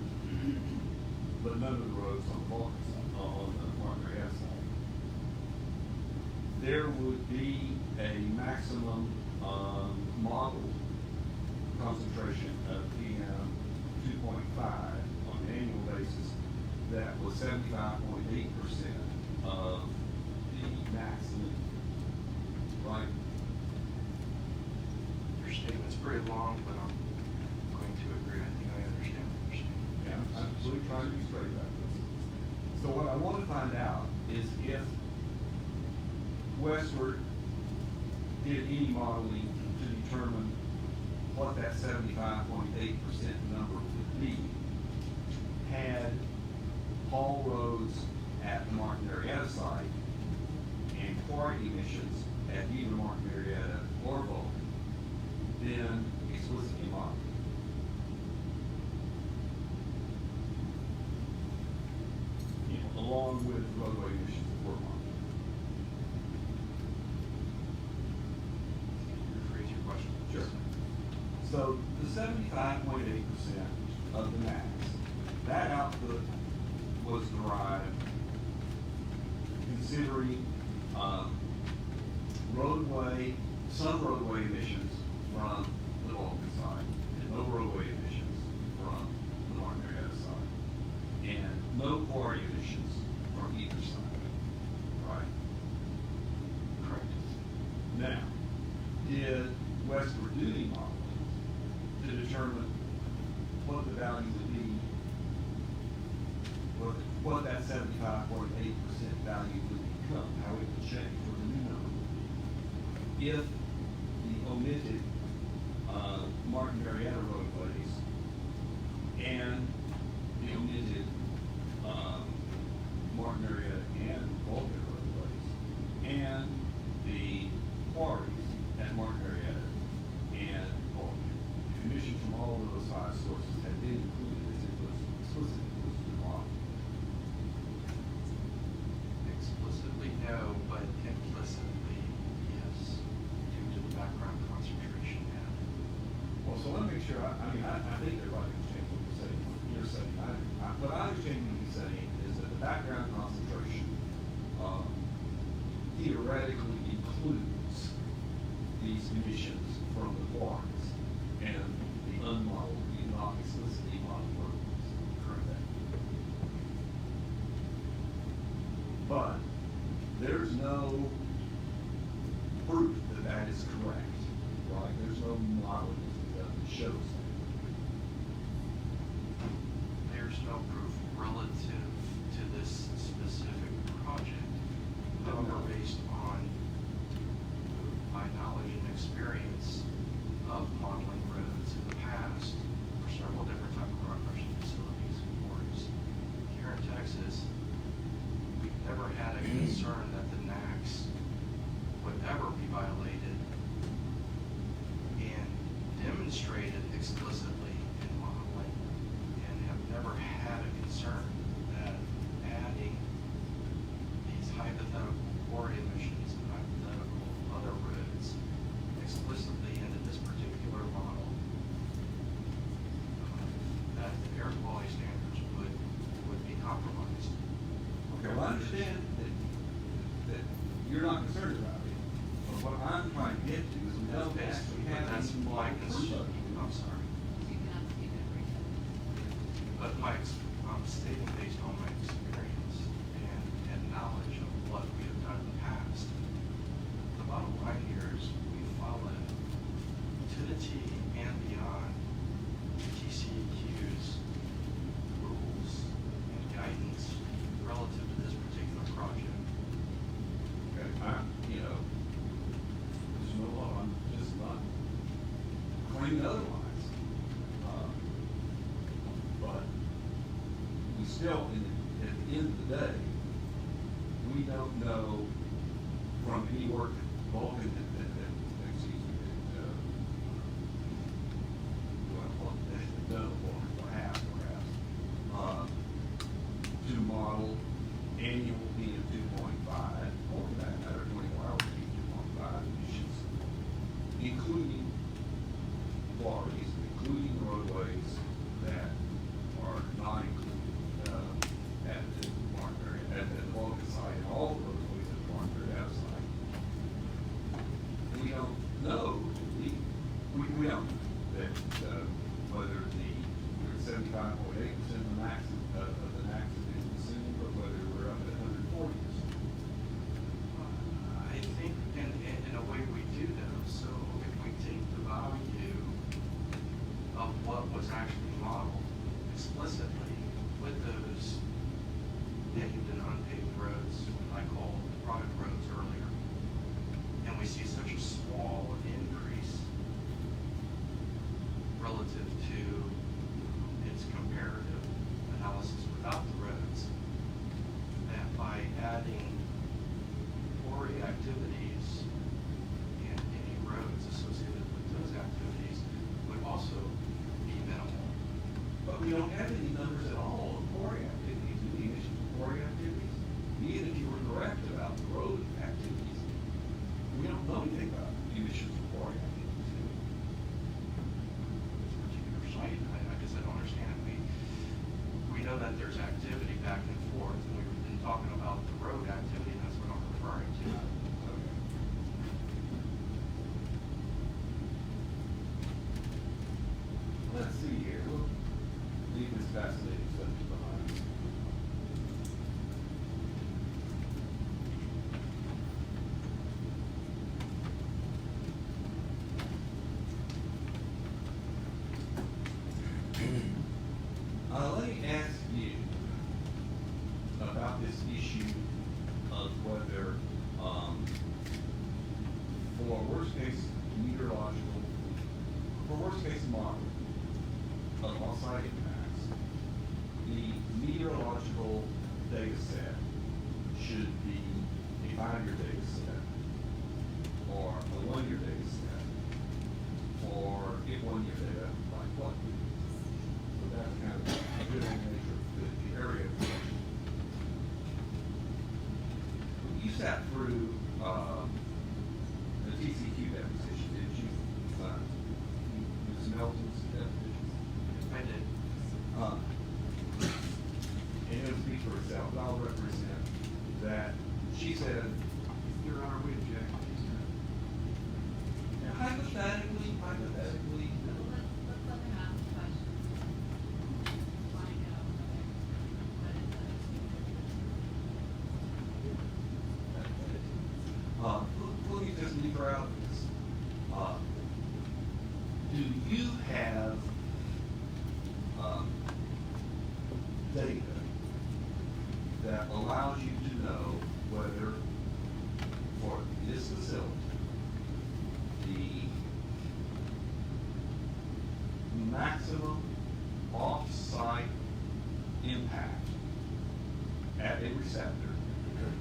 but none of the roads on the Vulcan side, on the Martin Ave side, there would be a maximum model concentration of PM 2.5 on an annual basis that was 75.8% of the max limit, right? Your statement's pretty long, but I'm going to agree. I think I understand what you're saying. Yeah, I'm really trying to be straight about this. So what I want to find out is if Westward did any modeling to determine what that 75.8% number would be had haul roads at the Martin Marietta site and quarry emissions at either Martin Marietta or Vulcan, then explicitly modeled. You know, along with roadway emissions that were modeled. Rephrase your question. Sure. So the 75.8% of the max, that output was derived considering some roadway emissions from the Vulcan side, and no roadway emissions from the Martin Marietta side, and no quarry emissions from either side, right? Correct. Now, did Westward do any modeling to determine what the value would be, what that 75.8% value would become, how it would change, what the new number would be, if the omitted Martin Marietta roadways and the omitted Martin Marietta and Vulcan roadways and the quarries at Martin Marietta and Vulcan, emissions from all of those five sources had been included as it was explicitly included in the model. Explicitly no, but implicitly yes, due to the background concentration added. Well, so let me make sure, I think everybody understands what you're saying. What I understand you saying is that the background concentration theoretically includes these emissions from the quarries and the unmodeled, not explicitly modeled roadways. Correct. But there's no proof that that is correct, right? There's no modeling that shows that. There's no proof relative to this specific project. However, based on my knowledge and experience of modeling roads in the past for several different type of rock crushing facilities and quarries here in Texas, we've never had a concern that the NACs would ever be violated and demonstrated explicitly in modeling you're not concerned about it. But what I'm trying to get to is we don't actually have That's any my model concern. proof. I'm sorry. You cannot speak at recess. But I'm stating based on my experience and knowledge of what we have done in the past. The bottom line here is we followed to the T and beyond TCEQ's rules and guidance relative to this particular project. Okay, you know, there's no law, I'm just not claiming otherwise. But we still, at the end of the day, we don't know from any work Vulcan, excuse me, done perhaps, to model annual P of 2.5, or for that matter, 24-hour P of 2.5 emissions, including quarries, including roadways that are not included at the Vulcan Quarry, at the Vulcan site, and all the roadways at the Vulcan Quarry have site. We don't know, we don't, that, whether the, we're 75.8% of the max, of the max is consumed, or whether we're up at 140%. I think in a way we do know, so if we take the value of what was actually modeled explicitly with those paved and unpaved roads, I called product roads earlier, and we see such a small increase relative to its comparative analysis without the roads, that by adding quarry activities and any roads associated with those activities would also be minimal. But we don't have any numbers at all of quarry activities, the emissions of quarry activities. Even if you were correct about the road activities, we don't know anything about the emissions of quarry activities. This particular site, I guess I don't understand. We know that there's activity back and forth, and we've been talking about the road activity, and that's what I'm referring to. Okay. Let's see here, we'll leave this fascinating subject behind. Let me ask you about this issue of whether, for worst case meteorological, for worst case model of off-site impacts, the meteorological data set should be a 5-year data set, or a 1-year data set, or if 1-year data, like what? So that's kind of a good measure of the area of production. You sat through, the TCEQ deposition, didn't you? Ms. Melton's deposition? I did. And it'll speak for itself, but I'll represent that she said, Your Honor, we object. hypothetically, Let's let them ask questions. Find out what it let me just leave her out of this. Do you have, data that allows you to know whether for this facility, the maximum off-site impact at a receptor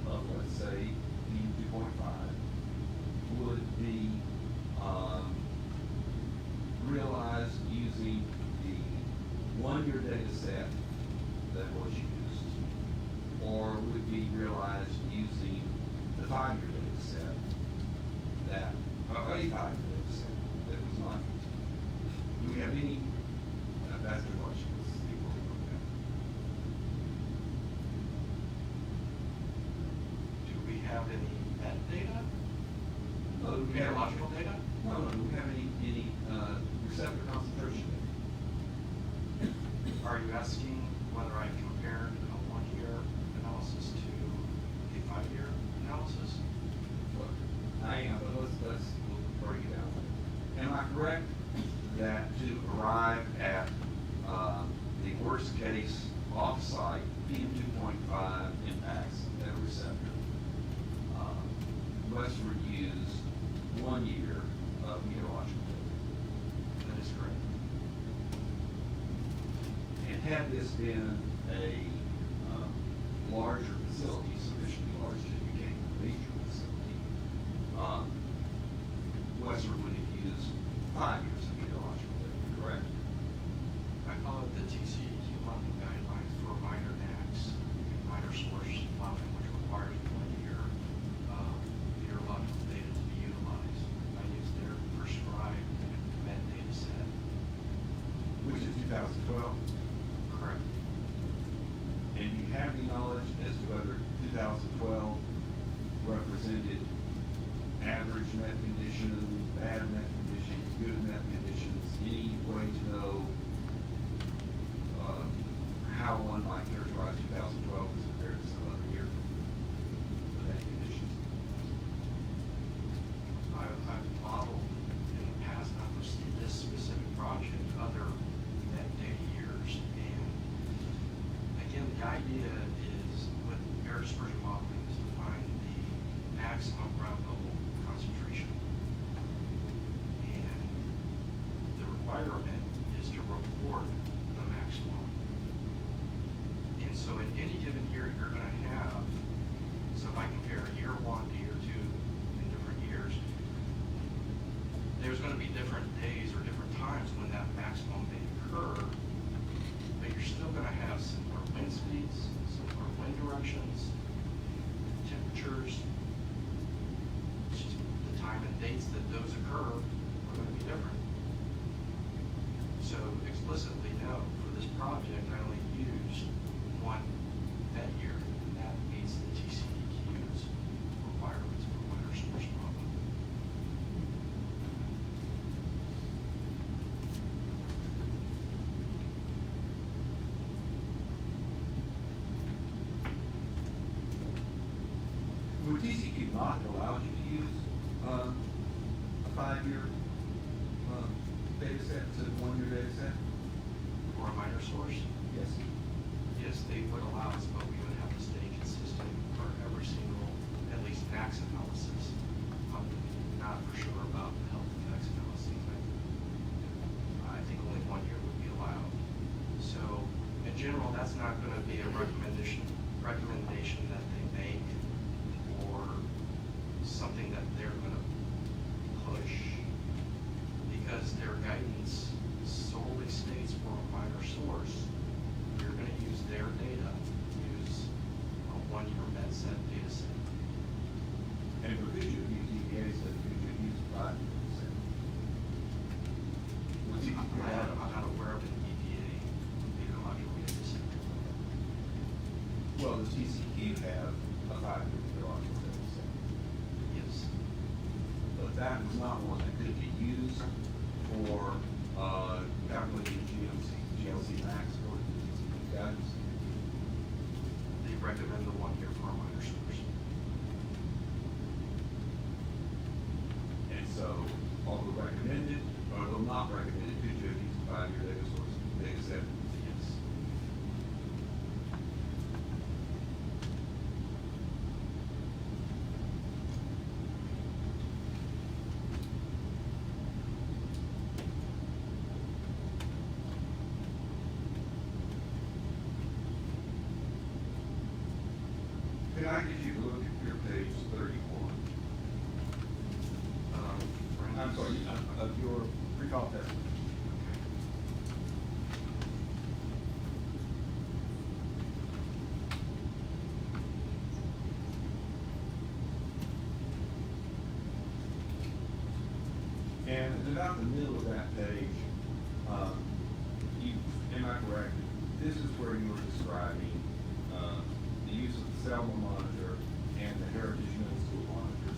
of, let's say, P 2.5 would be realized using the 1-year data set that was used, or would be realized using the 5-year data set that, a 5-year data set that was not used? Do we have any, that's the question, let's see where we go now. Do we have any met data? No, do we have- Meteorological data? No, no, do we have any receptor concentration data? Are you asking whether I compared a 1-year analysis to a 5-year analysis? Well, I am, but we'll break it down. Am I correct that to arrive at, the worst case off-site PM 2.5 impacts at a receptor, Westford used 1 year of meteorological data? That is correct. And had this been a larger facility, sufficiently large that it became a major facility, Westford would have used 5 years of meteorological data, correct? I followed the TCEQ modeling guidelines for minor NACs, minor source modeling, which requires 1 year of meteorological data to be utilized. I used their prescribed med data set. Which is 2012. Correct. And do you have any knowledge as to whether 2012 represented average net conditions, bad net conditions, good net conditions, any way to know how one might characterize 2012 as compared to some other year for net conditions? I've modeled in the past, not for this specific project, other net data years. And again, the idea is with air dispersion modeling is to find the maximum ground level concentration. And the requirement is to report the maximum. And so in any given year, you're gonna have, so if I compare year 1 to year 2 in different years, there's gonna be different days or different times when that maximum may occur, but you're still gonna have similar wind speeds, similar wind directions, temperatures. It's just the time and dates that those occur are gonna be different. So explicitly, no, for this project, I only used 1 that year, and that meets the TCEQ's requirements for winter source modeling. Would TCEQ not allow you to use a 5-year data set instead of 1-year data set? For a minor source, Yes. yes, they would allow us, but we would have to stay consistent for every single, at least max analysis. I'm not for sure about the health effects analyses. I think only 1 year would be allowed. So in general, that's not gonna be a recommendation that they make or something that they're gonna push, because their guidance solely states for a minor source, you're gonna use their data, use a 1-year med set data set. And for could you use EPA said could you use 5 years? Would TCEQ allow I'm not aware of an EPA meteorological data set. Well, does TCEQ have a 5-year meteorological data set? Yes. But that was not one that could be used for calculating GLC max according to TCEQ guidance. They recommend the 1 year for a minor source. And so, although recommended, or though not recommended, could you have used a 5-year data source, data set? Yes. Could I get you to look at your page 31? I'm sorry, of your pre-call testimony. And at about the middle of that page, am I correct? This is where you were describing the use of the Selma monitor and the Heritage Middle School monitor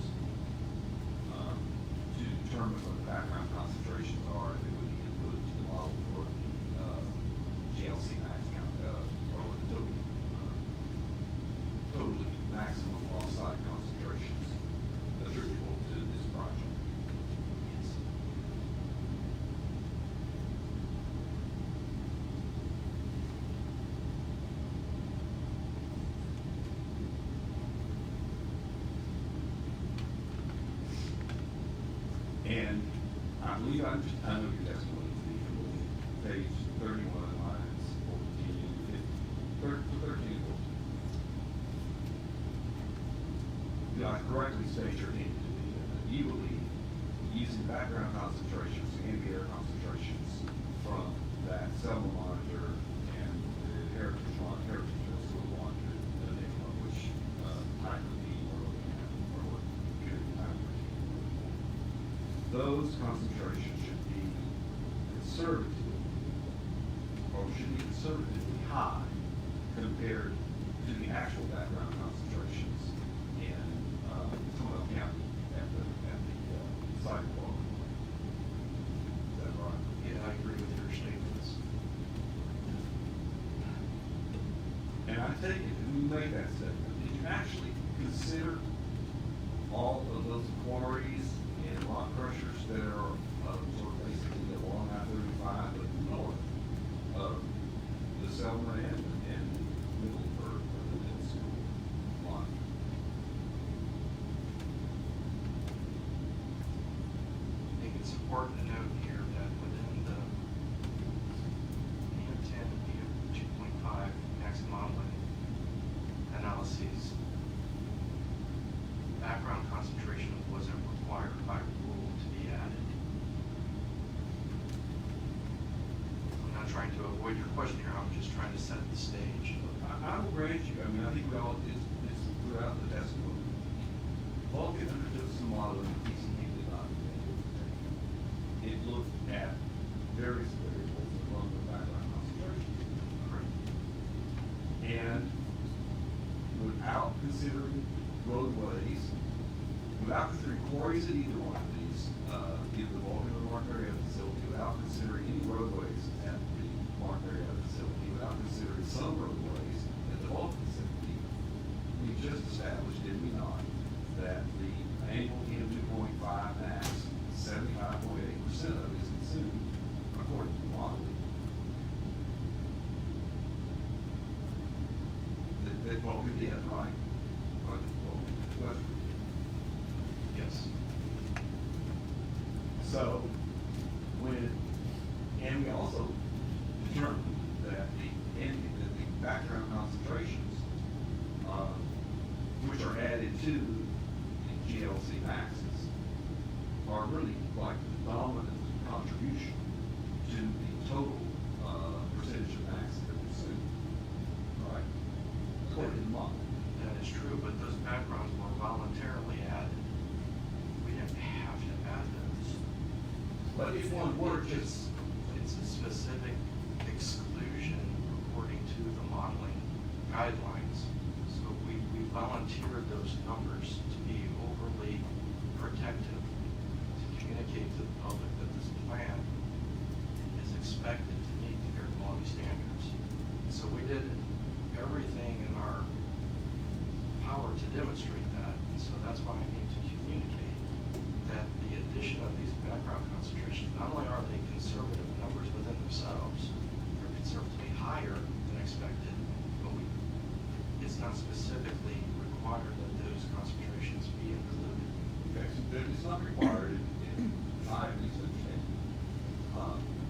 believe I know your testimony is page 31, lines 14, 15, 13 and 14. Do I correctly state your opinion to be that you believe using background concentrations and the air concentrations from that cell monitor and the heritage soil monitor, depending on which type of beam we're looking at or what period of time we're looking at, those concentrations should be conservative, or should be conservatively high compared to the actual background concentrations in Comal County at the sidewalk. Is that right? Yeah, I agree with your statements. And I take it, when you make that statement, did you actually consider all of those quarries and rock crushers that are sort of basically along I-35, but north of the Selma and Middleburg, or the middle school line? I think it's important to note here that within the EM10 and EM2.5 max modeling analyses, background concentration wasn't required by rule to be added. I'm not trying to avoid your question here, I'm just trying to set the stage. I will grant you, I mean, I think we all, it's throughout the testimony. Vulcan undertook some modeling that TCEQ did not. It looked at various variables along the background concentration. And without considering roadways, without considering quarries at either one of these, either the Vulcan or the Mark area facility, without considering any roadways at the Mark area facility, without considering some roadways at the Vulcan facility, we just established, did we not, that the annual EM2.5 max, 75.8% of it is consumed according to the modeling. That Vulcan did, right? Well, Yes. so, and we also determined that the background concentrations, which are added to the GLC maxes, are really like the dominant contribution to the total, percentage of max that we consume, right? According to the model. That is true, but those backgrounds were voluntarily added. We didn't have to add those. But if one were just, It's a specific exclusion according to the modeling guidelines. So we volunteered those numbers to be overly protective, to communicate to the public that this plan is expected to meet the air quality standards. So we did everything in our power to demonstrate that. And so that's why I need to communicate that the addition of these background concentrations, not only are they conservative numbers within themselves, they're conservatively higher than expected, but it's not specifically required that those concentrations be included. okay, so that it's not required in I at least understand.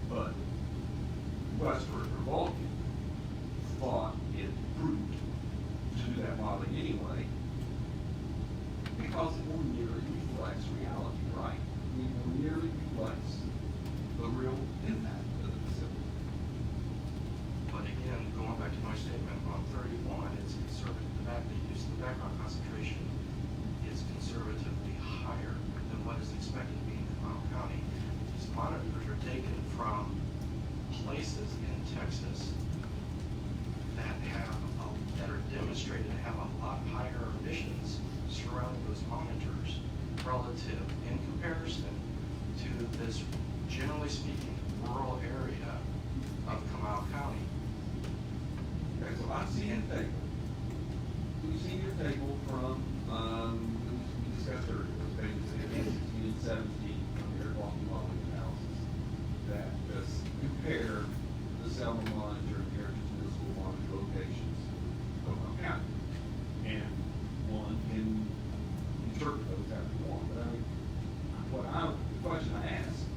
But Westford or Vulcan thought it prudent to do that modeling anyway, because it more nearly reflects reality, right? It more nearly reflects the real impact of the facility. But again, going back to my statement on 31, it's conservative, the use of the background concentration is conservatively higher than what is expected to be in Comal County. These monitors are taken from places in Texas that are demonstrated to have a lot higher emissions surrounding those monitors relative in comparison to this, generally speaking, rural area of Comal County. Okay, so I've seen the table. We've seen your table from, we discussed earlier, those pages 16 and 17 from your walking modeling analysis that just compare the Selma monitor and Heritage Middle School monitor locations in Comal County. And one can interpret those as one, but I mean, the question I asked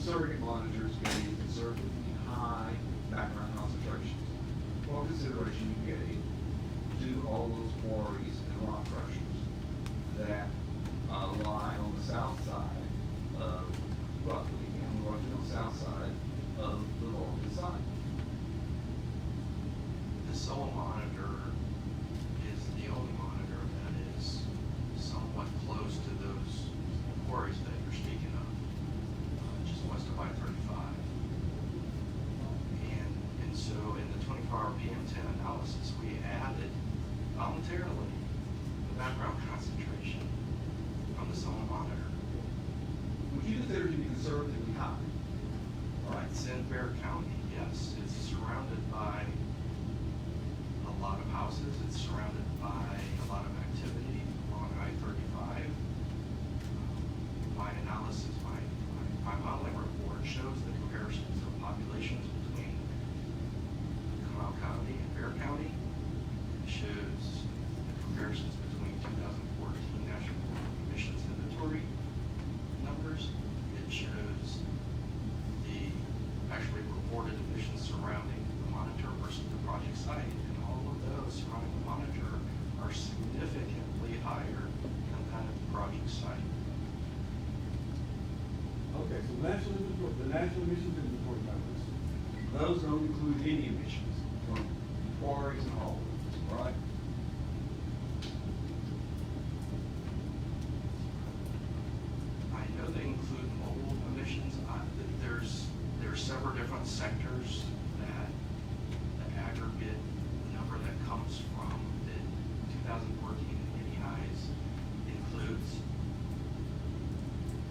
surrogate monitors gave conservatively high background concentrations. What consideration you gave to all those quarries and rock crushers that lie on the south side of, roughly, on the south side of the Vulcan site? The SOAH monitor is the only monitor that is somewhat close to those quarries that you're speaking of, just west of I-35. And so in the 24-hour PM10 analysis, we added voluntarily the background concentration from the SOAH monitor. Would you consider it to be conservatively high? All right. It's in Bear County, yes. It's surrounded by a lot of houses. It's surrounded by a lot of activity along I-35. My analysis, my modeling report shows the comparisons of populations between Comal County and Bear County. It shows the comparisons between 2014 National Emissions Inventory numbers. It shows the actually reported emissions surrounding the monitor versus the project site, and all of those surrounding the monitor are significantly higher than that of the project site. Okay, so the national emissions inventory numbers, those don't include any emissions from quarries and all of them, right? I know they include mobile emissions. There's several different sectors that the aggregate number that comes from the 2014 highs includes.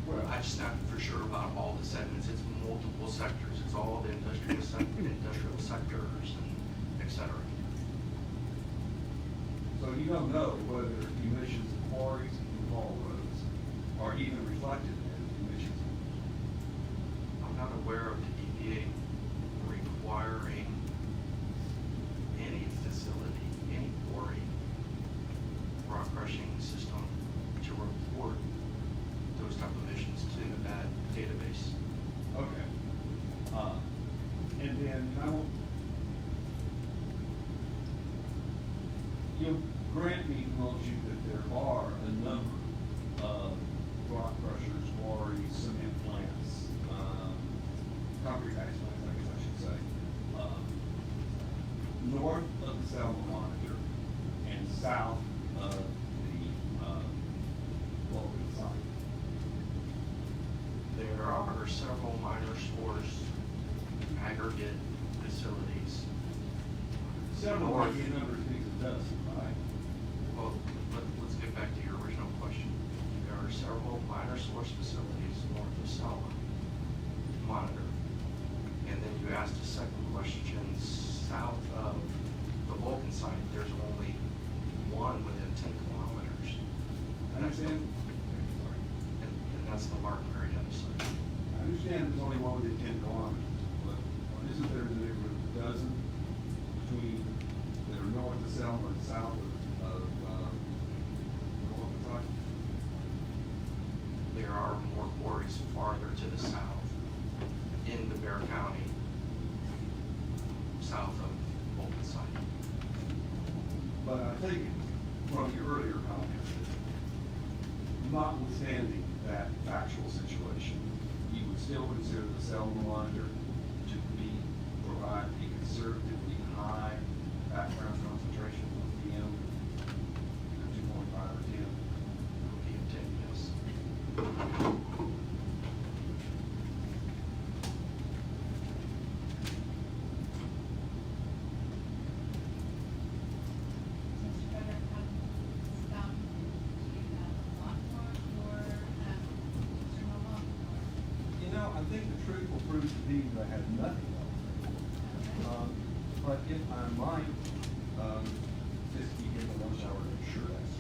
Well, I'm just not for sure about all the segments. It's multiple sectors. It's all the industrial sectors and et cetera. so you don't know whether emissions of quarries and haul roads are even reflected in emissions. I'm not aware of the EPA requiring any facility, any quarry, rock crushing system to report those type of emissions to that database. Okay. And then you'll grant me, won't you, that there are a number of rock crushers, quarries, cement plants, concrete batch plants, I guess I should say, north of the Selma monitor and south of the Vulcan site. There are several minor source aggregate facilities. Several north. might be a number of things it does, right? Well, let's get back to your original question. There are several minor source facilities north of Selma monitor. And then you asked a second question, south of the Vulcan site, there's only one within 10 kilometers. I understand. And that's the Martin Marietta site. I understand there's only one within 10 kilometers, but isn't there a neighborhood of a dozen between, that are north of Selma and south of the Vulcan site? There are more quarries farther to the south in the Bear County, south of Vulcan site. But I take it from your earlier comments, that notwithstanding that factual situation, you would still consider the Selma monitor to provide a conservatively high background concentration of PM, either 2.5 or 10. PM10, yes. Mr. Better, stop, do you have a lot more, or Mr. Noel, or? You know, I think the truth will prove to be that I have nothing else. But if I might, just to give a lunch hour, to make sure that's